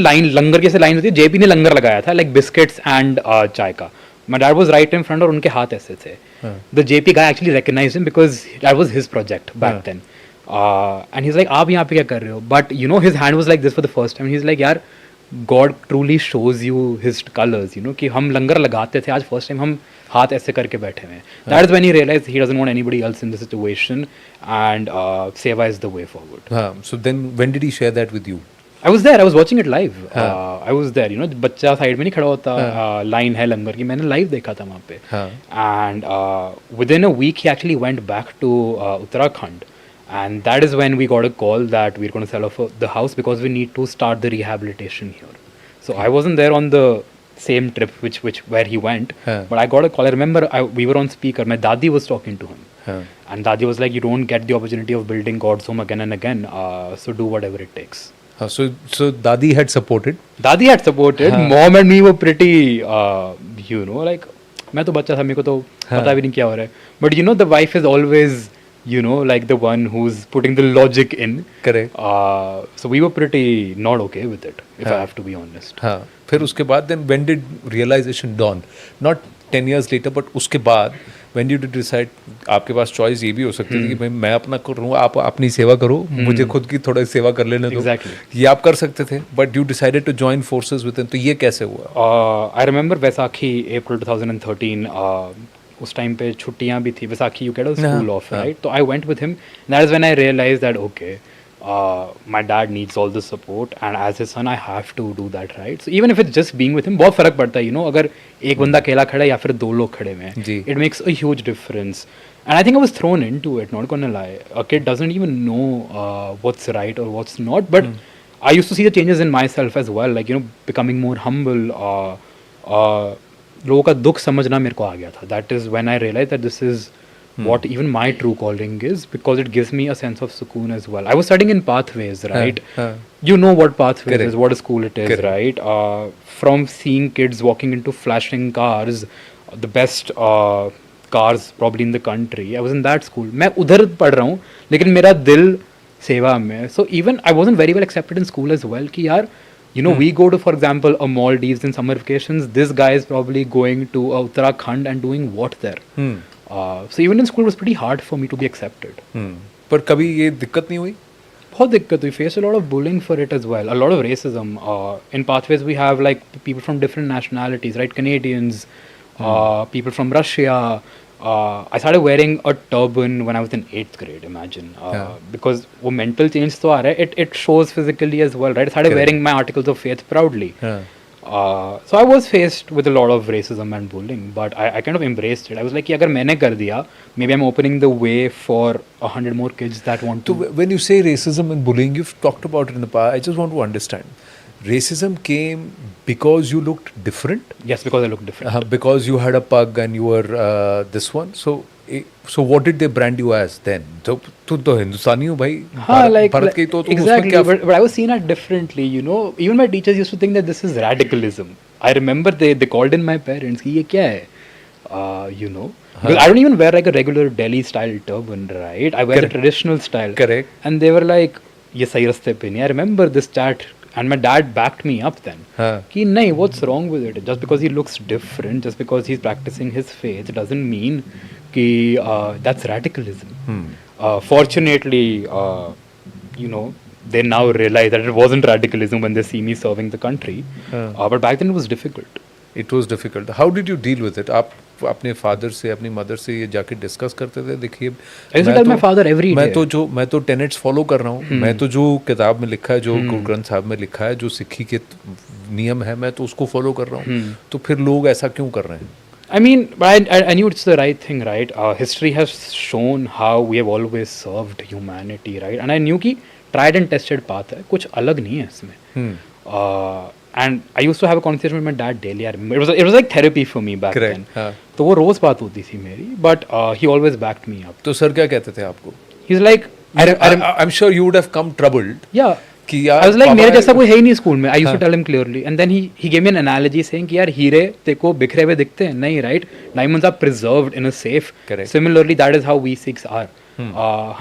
line लंगर कैसे line होती है? JP ने लंगर लगाया था, like biscuits and चाय का. My dad was right in front और उनके हाथ ऐसे थे. The JP guy actually recognized him because that was his project back then. And he's like, आप यहाँ पे क्या कर रहे हो? But his hand was like this for the first time. He's like, यार, God truly shows you his colors, कि हम लंगर लगाते थे, आज first time हम हाथ ऐसे करके बैठे हुए हैं. That is when he realized he doesn't want anybody else in the situation, and seva is the way forward. So then when did he share that with you? I was there. I was watching it live. I was there. बच्चा side में नहीं खड़ा होता, line है लंगर की, मैंने live देखा था वहाँ पे. And within a week he actually went back to Uttarakhand. And that is when we got a call that we're going to sell off the house because we need to start the rehabilitation here. So I wasn't there on the same trip where he went, but I got a call. I remember we were on speaker. My dadi was talking to him, and dadi was like, "You don't get the opportunity of building God's home again and again. So do whatever it takes." So dadi had supported. Dadi had supported. Mom and me were pretty, like, मैं तो बच्चा था, मेरे को तो पता भी नहीं क्या हो रहा है. But the wife is always like the one who's putting the logic in. Correct. So we were pretty not okay with it, if I have to be honest. हाँ. फिर उसके बाद then when did realization dawn? Not 10 years later, but उसके बाद when did you decide? आपके पास choice ये भी हो सकती थी कि मैं अपना करूँ, आप अपनी सेवा करो, मुझे खुद की थोड़ा सेवा कर लेने दो. Exactly. ये आप कर सकते थे, but you decided to join forces with him. तो ये कैसे हुआ? I remember Vaisakhi April 2013. उस टाइम पे छुट्टियाँ भी थी, Vaisakhi you get a school off, right? So I went with him. That is when I realized that okay, my dad needs all the support, and as his son I have to do that, right? So even if it's just being with him, बहुत फर्क पड़ता है, अगर एक बंदा अकेला खड़ा है या फिर दो लोग खड़े हुए हैं, it makes a huge difference. And I think I was thrown into it, not gonna lie. A kid doesn't even know what's right or what's not, but I used to see the changes in myself as well, like becoming more humble. लोगों का दुख समझना मेरे को आ गया था. That is when I realized that this is what even my true calling is, because it gives me a sense of sukoon as well. I was studying in pathways, right? You know what pathways is, what a school it is, right? From seeing kids walking into flashing cars, the best cars probably in the country, I was in that school. मैं उधर पढ़ रहा हूँ, लेकिन मेरा दिल सेवा में. So even I wasn't very well accepted in school as well, कि यार we go to, for example, a Maldives in summer vacations. This guy is probably going to Uttarakhand and doing what there? So even in school, it was pretty hard for me to be accepted. पर कभी ये दिक्कत नहीं हुई? बहुत दिक्कत हुई. Faced a lot of bullying for it as well. A lot of racism. In pathways, we have like people from different nationalities, right? Canadians, people from Russia. I started wearing a turban when I was in 8th grade, imagine. Because वो mental change तो आ रहा है, it shows physically as well, right? I started wearing my articles of faith proudly. So I was faced with a lot of racism and bullying, but I kind of embraced it. I was like, agar maine kar diya, maybe I'm opening the way for 100 more kids that want to. So when you say racism and bullying, you've talked about it in the past. I just want to understand. Racism came because you looked different? Yes, because I looked different. Because you had a pug and you were this one. So what did they brand you as then? तो तो हिंदुस्तानी हो भाई, भारत के तो exactly. But I was seen at differently, you know. Even my teachers used to think that this is radicalism. I remember they called in my parents कि ये क्या है, you know. Because I don't even wear like a regular Delhi style turban, right? I wear the traditional style. Correct. And they were like, ये सही रास्ते पे नहीं. I remember this chat. And my dad backed me up then. Ki nahi, what's wrong with it? Just because he looks different, just because he's practicing his faith, it doesn't mean ki that's radicalism. Fortunately, you know, they now realize that it wasn't radicalism when they see me serving the country. But back then it was difficult. It was difficult. How did you deal with it? आप अपने father से, अपनी mother से ये जाके discuss करते थे? देखिए, मैं तो टेनेट्स फॉलो कर रहा हूँ. मैं तो जो किताब में लिखा है, जो गुरु ग्रंथ साहब में लिखा है, जो सिक्खी के नियम है, मैं तो उसको फॉलो कर रहा हूँ. तो फिर लोग ऐसा क्यों कर रहे हैं? I mean, I knew it's the right thing, right? History has shown how we have always served humanity, right? And I knew कि tried and tested path है, कुछ अलग नहीं है इसमें. And I used to have a conversation with my dad daily. I remember it was like therapy for me back then. तो वो रोज बात होती थी मेरी. But he always backed me up. तो सर क्या कहते थे आपको? He's like, I'm sure you would have come troubled. Yeah. कि यार, I was like, मेरे जैसा कोई है ही नहीं स्कूल में. I used to tell him clearly. And then he gave me an analogy saying कि यार हीरे तेको बिखरे हुए दिखते हैं नहीं, right? Diamonds are preserved in a safe. Correct. Similarly, that is how we Sikhs are.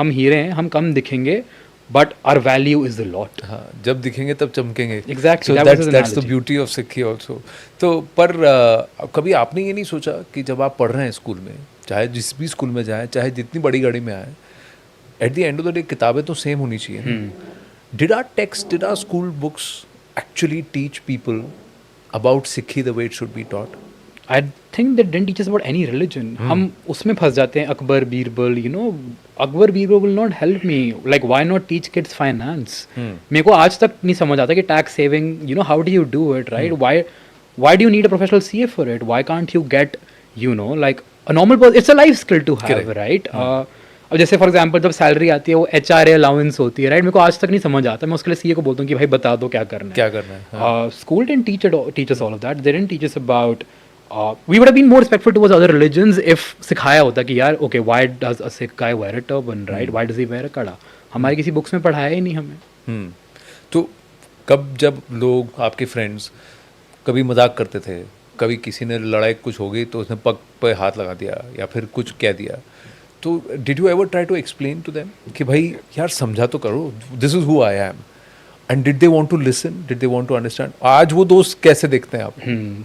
हम हीरे हैं, हम कम दिखेंगे. But our value is a lot. हाँ, जब दिखेंगे तब चमकेंगे. Exactly. So that's the beauty of Sikhi also. तो पर कभी आपने ये नहीं सोचा कि जब आप पढ़ रहे हैं स्कूल में, चाहे जिस भी स्कूल में जाएं, चाहे जितनी बड़ी गाड़ी में आए, at the end of the day किताबें तो सेम होनी चाहिए. Did our school books actually teach people about Sikhi the way it should be taught? I think they didn't teach us about any religion. हम उसमें फंस जाते हैं. Akbar, Birbal, you know, Akbar, Birbal will not help me. Like, why not teach kids finance? मेरे को आज तक नहीं समझ आता कि tax saving, you know, how do you do it, right? Why do you need a professional CA for it? Why can't you get, you know, like a normal person? It's a life skill to have. Correct. Right? अब जैसे for example जब salary आती है वो HRA allowance होती है, right? मेरे को आज तक नहीं समझ आता. मैं उसके लिए सीए को बोलता हूँ कि भाई बता दो क्या करना है. School didn't teach us all of that. They didn't teach us about. We would have been more respectful towards other religions if सिखाया होता कि यार okay, why does a Sikh guy wear a turban, right? Why does he wear a kada? हमारी किसी books में पढ़ाया ही नहीं हमें. तो कब जब लोग आपके फ्रेंड्स कभी मजाक करते थे, कभी किसी ने लड़ाई कुछ हो गई तो उसने पग पे हाथ लगा दिया या फिर कुछ कह दिया, तो did you ever try to explain to them कि भाई यार समझा तो करो, this is who I am? And did they want to listen? Did they want to understand? आज वो दोस्त कैसे देखते हैं आप?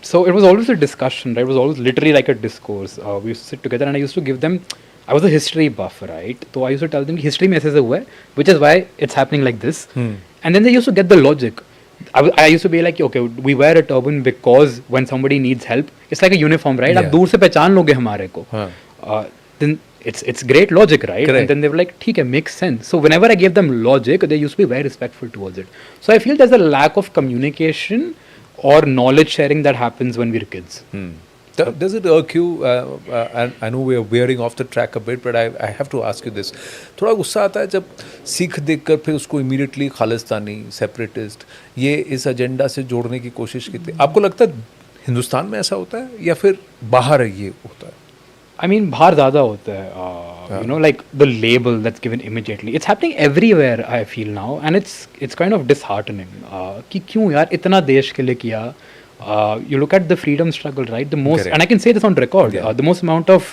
So it was always a discussion, right? It was always literally like a discourse. We used to sit together and I used to give them. I was a history buff, right? So I used to tell them history में ऐसे हुआ है, which is why it's happening like this. And then they used to get the logic. I used to be like, okay, we wear a turban because when somebody needs help, it's like a uniform, right? आप दूर से पहचान लोगे हमारे को. Then it's great logic, right? Correct. And then they were like, ठीक है, makes sense. So whenever I gave them logic, they used to be very respectful towards it. So I feel there's a lack of communication or knowledge sharing that happens when we're kids. Does it irk you? I know we are veering off the track a bit, but I have to ask you this. थोड़ा गुस्सा आता है जब सिख देखकर फिर उसको immediately Khalistani, separatist, ये इस एजेंडा से जोड़ने की कोशिश की थी. आपको लगता है हिंदुस्तान में ऐसा होता है या फिर बाहर ये होता है? I mean, बाहर ज़्यादा होता है. You know, like the label that's given immediately. It's happening everywhere, I feel now, and it's kind of disheartening. कि क्यों यार इतना देश के लिए किया? You look at the freedom struggle, right? The most, and I can say this on record, the most amount of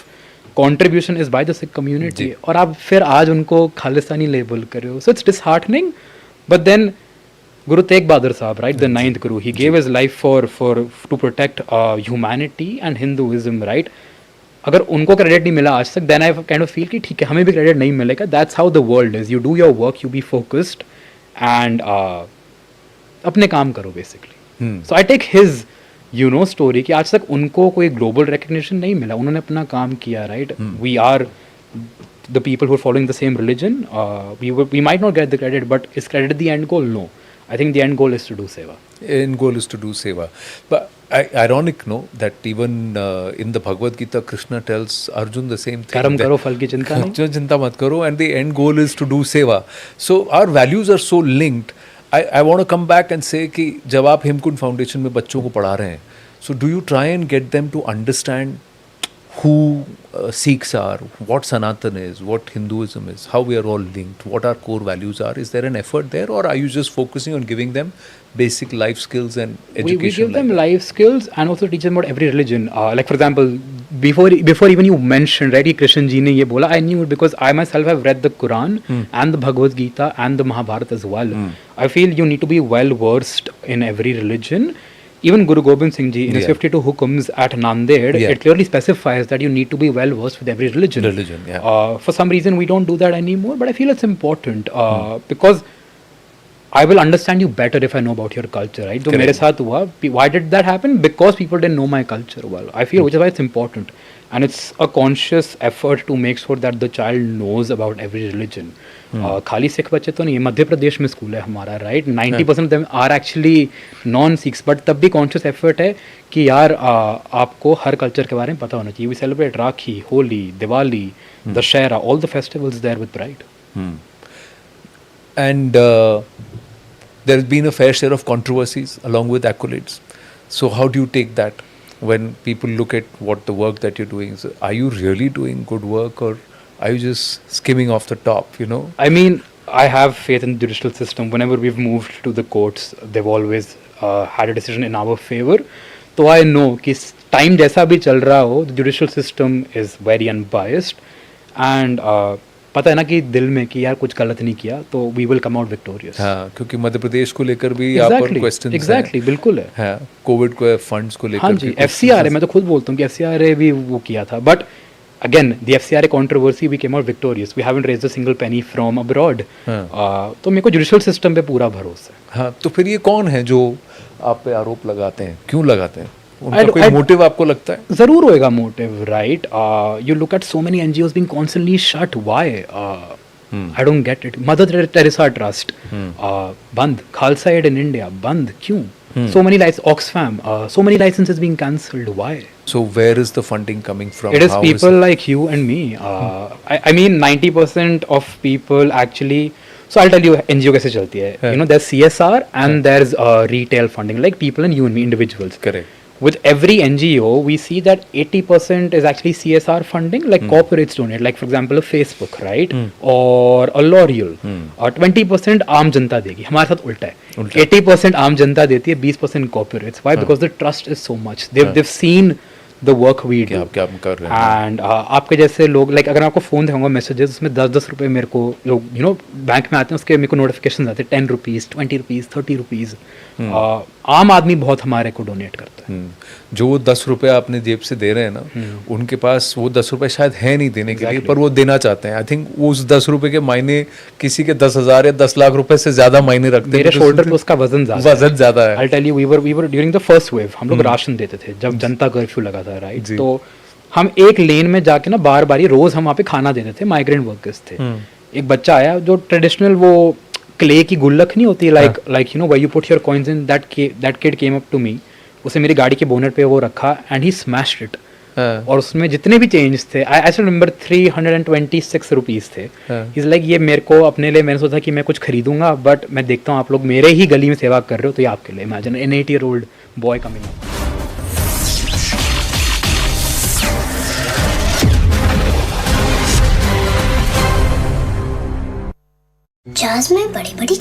contribution is by the Sikh community. और आप फिर आज उनको खालिस्तानी label कर रहे हो. So it's disheartening. But then Guru Tegh Bahadur Sahib, right, the 9th Guru, he gave his life to protect humanity and Hinduism, right? अगर उनको क्रेडिट नहीं मिला आज तक, then I kind of feel कि ठीक है हमें भी क्रेडिट नहीं मिलेगा. That's how the world is. You do your work, you be focused and अपने काम करो basically. So I take his you know story कि आज तक उनको कोई ग्लोबल रिकग्निशन नहीं मिला. उन्होंने अपना काम किया, right? We are the people who are following the same religion. We might not get the credit, but is credit the end goal? No. I think the end goal is to do seva. End goal is to do seva. But ironic, no, that even in the Bhagavad Gita, Krishna tells Arjun the same thing. Karam karo, phal ki chinta nahi. Chinta mat karo, and the end goal is to do seva. So our values are so linked. I want to come back and say कि जब आप Hemkunt foundation में बच्चों को पढ़ा रहे हैं, so do you try and get them to understand who Sikhs are, what Sanatan is, what Hinduism is, how we are all linked, what our core values are? Is there an effort there, or are you just focusing on giving them basic life skills and education? We give them life skills and also teach them about every religion. Like for example, before even you mentioned, right, Krishna ji ne ye bola, I knew it because I myself have read the Quran and the Bhagavad Gita and the Mahabharata as well. I feel you need to be well versed in every religion. Even Guru Gobind Singh Ji in his 52 Hukums at Nanded, it clearly specifies that you need to be well versed with every religion. For some reason we don't do that anymore, but I feel it's important because I will understand you better if I know about your culture, right? So mere saath hua, why did that happen? Because people didn't know my culture well. I feel which is why it's important. And it's a conscious effort to make sure that the child knows about every religion. खाली सिख बच्चे तो नहीं है, मध्य प्रदेश में school है हमारा, right? 90% of them are actually non-Sikhs, but तब भी conscious effort है कि यार आपको हर culture के बारे में पता होना चाहिए. We celebrate Rakhi, Holi, Diwali, Dashera, all the festivals there with pride. And there has been a fair share of controversies along with accolades. So how do you take that when people look at what the work that you're doing? So are you really doing good work, or are you just skimming off the top, you know? I mean, I have faith in the judicial system. Whenever we've moved to the courts, they've always had a decision in our favor. So I know कि time जैसा भी चल रहा हो, the judicial system is very unbiased. And पता है ना कि दिल में कि यार कुछ गलत नहीं किया, तो we will come out victorious. हाँ, क्योंकि मध्य प्रदेश को लेकर भी यहाँ पर क्वेश्चन Exactly, बिल्कुल है. हाँ, कोविड को फंड्स को लेकर. हाँ जी, FCRA मैं तो खुद बोलता हूँ कि FCRA भी वो किया था, but again the FCRA controversy we came out victorious. We haven't raised a single penny from abroad. तो मेरे को judicial system पे पूरा भरोसा है. हाँ, तो फिर ये कौन है जो आप पे आरोप लगाते हैं? क्यों लगाते हैं? उनका कोई मोटिव आपको लगता है? जरूर होएगा motive, right? You look at so many NGOs being constantly shut. Why? I don't get it. Mother Teresa Trust बंद. Khalsa Aid in India बंद. क्यों? So many Oxfam, so many licenses being cancelled. Why? So where is the funding coming from? It is people like you and me. I mean 90% of people actually. So I'll tell you NGO कैसे चलती है. You know, there's CSR and there's retail funding, like people and you and me, individuals. Correct. With every NGO, we see that 80% is actually CSR funding, like corporates donate, like for example a Facebook, right? Or a L'Oreal. और 20% आम जनता देगी. हमारे साथ उल्टा है. 80% आम जनता देती है, 20% corporates. Why? Because the trust is so much. They've seen the work we do. क्या कर रहे हैं? And आपके जैसे लोग, like अगर आपको फोन दिखाऊंगा मैसेजेस, उसमें 10-10 रुपए मेरे को लोग, you know, बैंक में आते हैं, उसके मेरे को नोटिफिकेशन आते हैं 10 रुपीज, 20 रुपीज, 30 रुपीज. आम आदमी बहुत हमारे को डोनेट करता है. जो वो 10 रुपए आपने जेब से दे रहे हैं ना, उनके पास वो 10 रुपए शायद है नहीं देने के लिए, पर वो देना चाहते हैं. आई थिंक उस 10 रुपए के मायने किसी के 10,000 या 10 लाख रुपए से ज्यादा मायने रखते हैं. मेरे शोल्डर पे उसका वजन ज्यादा है. I'll tell you, we were during the first wave, हम लोग राशन देते थे जब जनता कर्फ्यू लगा था, राइट? तो हम एक लेन में जाके ना बार बार रोज हम वहाँ पे खाना देते थे. माइग्रेंट वर्कर्स थे. एक बच्चा आया जो ट्रेडिशनल वो क्ले की गुल्लक नहीं होती, like you know where you put your coins in, that kid came up to me. उसे मेरी गाड़ी के बोनट पे वो रखा and he smashed it. और उसमें जितने भी चेंज थे, I still remember 326 रुपीस थे. He's like, ये मेरे को अपने लिए, मैंने सोचा कि मैं कुछ खरीदूंगा, बट मैं देखता हूँ आप लोग मेरे ही गली में सेवा कर रहे हो, तो ये आपके लिए. Imagine an 8-year-old boy coming up. जहाज में बड़ी बड़ी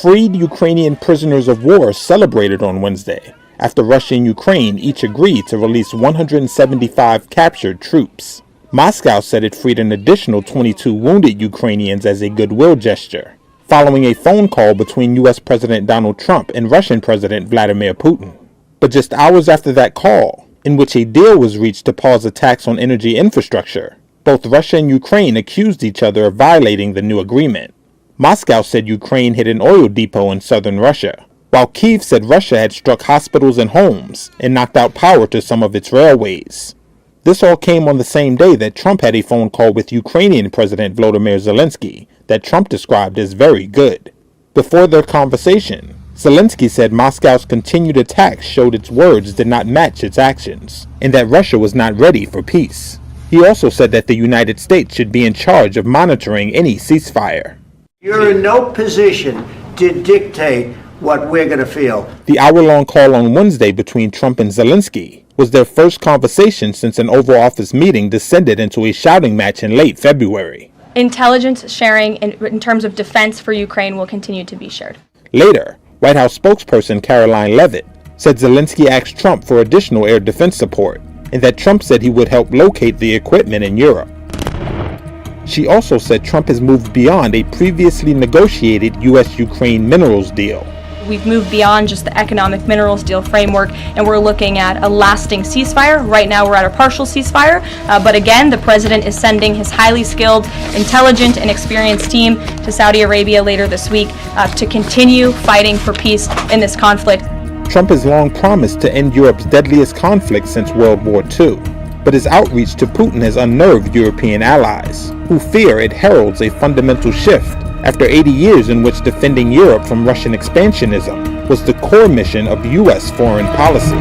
Freed Ukrainian prisoners of war celebrated on Wednesday after Russia and Ukraine each agreed to release 175 captured troops. Moscow said it freed an additional 22 wounded Ukrainians as a goodwill gesture, following a phone call between U.S. President Donald Trump and Russian President Vladimir Putin. But just hours after that call, in which a deal was reached to pause attacks on energy infrastructure, both Russia and Ukraine accused each other of violating the new agreement. Moscow said Ukraine hit an oil depot in southern Russia, while Kyiv said Russia had struck hospitals and homes and knocked out power to some of its railways. This all came on the same day that Trump had a phone call with Ukrainian President Volodymyr Zelensky that Trump described as very good. Before their conversation, Zelensky said Moscow's continued attacks showed its words did not match its actions, and that Russia was not ready for peace. He also said that the United States should be in charge of monitoring any ceasefire. You're in no position to dictate what we're going to feel. The hour-long call on Wednesday between Trump and Zelensky was their first conversation since an Oval Office meeting descended into a shouting match in late February. Intelligence sharing in terms of defense for Ukraine will continue to be shared. Later, White House spokesperson Caroline Leavitt said Zelensky asked Trump for additional air defense support, and that Trump said he would help locate the equipment in Europe. She also said Trump has moved beyond a previously negotiated U.S.-Ukraine minerals deal. We've moved beyond just the economic minerals deal framework, and we're looking at a lasting ceasefire. Right now we're at a partial ceasefire, but again, the president is sending his highly skilled, intelligent, and experienced team to Saudi Arabia later this week to continue fighting for peace in this conflict. Trump has long promised to end Europe's deadliest conflict since World War II, but his outreach to Putin has unnerved European allies, who fear it heralds a fundamental shift after 80 years in which defending Europe from Russian expansionism was the core mission of U.S. foreign policy.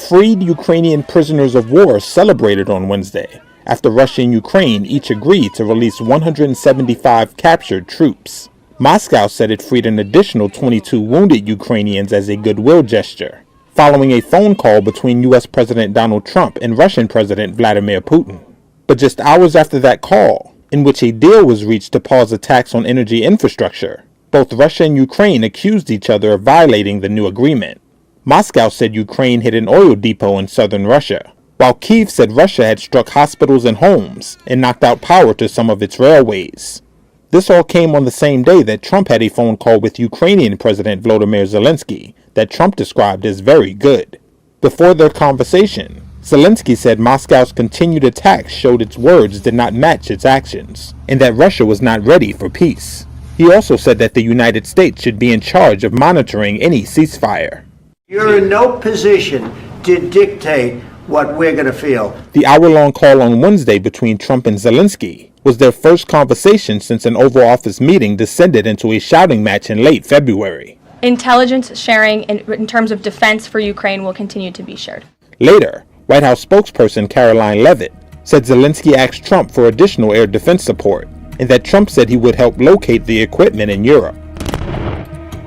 Freed Ukrainian prisoners of war celebrated on Wednesday after Russia and Ukraine each agreed to release 175 captured troops. Moscow said it freed an additional 22 wounded Ukrainians as a goodwill gesture, following a phone call between U.S. President Donald Trump and Russian President Vladimir Putin. But just hours after that call, in which a deal was reached to pause attacks on energy infrastructure, both Russia and Ukraine accused each other of violating the new agreement. Moscow said Ukraine hit an oil depot in southern Russia, while Kyiv said Russia had struck hospitals and homes and knocked out power to some of its railways. This all came on the same day that Trump had a phone call with Ukrainian President Volodymyr Zelensky that Trump described as very good. Before their conversation, Zelensky said Moscow's continued attacks showed its words did not match its actions, and that Russia was not ready for peace. He also said that the United States should be in charge of monitoring any ceasefire. You're in no position to dictate what we're going to feel. The hour-long call on Wednesday between Trump and Zelensky was their first conversation since an Oval Office meeting descended into a shouting match in late February. Intelligence sharing in terms of defense for Ukraine will continue to be shared. Later, White House spokesperson Caroline Leavitt said Zelensky asked Trump for additional air defense support, and that Trump said he would help locate the equipment in Europe.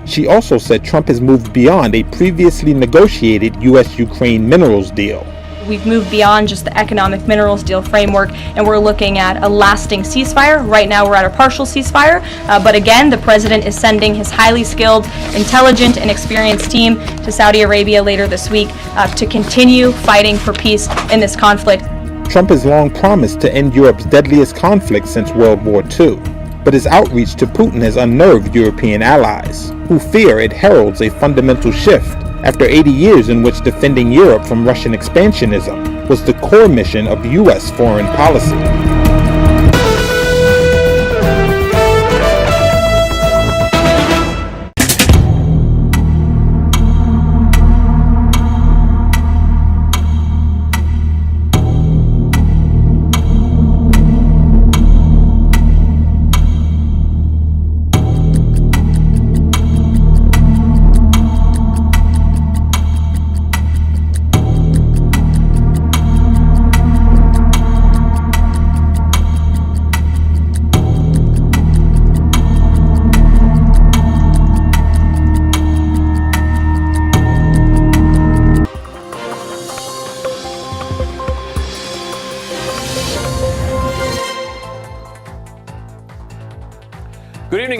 She also said Trump has moved beyond a previously negotiated U.S.-Ukraine minerals deal. We've moved beyond just the economic minerals deal framework, and we're looking at a lasting ceasefire. Right now we're at a partial ceasefire, but again, the president is sending his highly skilled, intelligent, and experienced team to Saudi Arabia later this week to continue fighting for peace in this conflict. Trump has long promised to end Europe's deadliest conflict since World War II, but his outreach to Putin has unnerved European allies, who fear it heralds a fundamental shift after 80 years in which defending Europe from Russian expansionism was the core mission of U.S. foreign policy.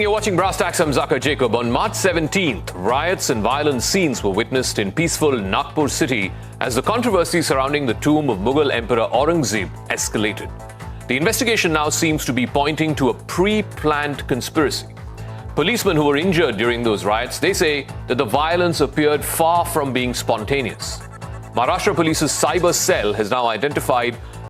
evening, you're watching Brass Tacks. I'm Zakir Jacob. On March 17th, riots and violent scenes were witnessed in peaceful Nagpur city as the controversy surrounding the tomb of Mughal Emperor Aurangzeb escalated. The investigation now seems to be pointing to a pre-planned conspiracy. Policemen who were injured during those riots, they say that the violence appeared far from being spontaneous. Maharashtra Police's cyber cell has now identified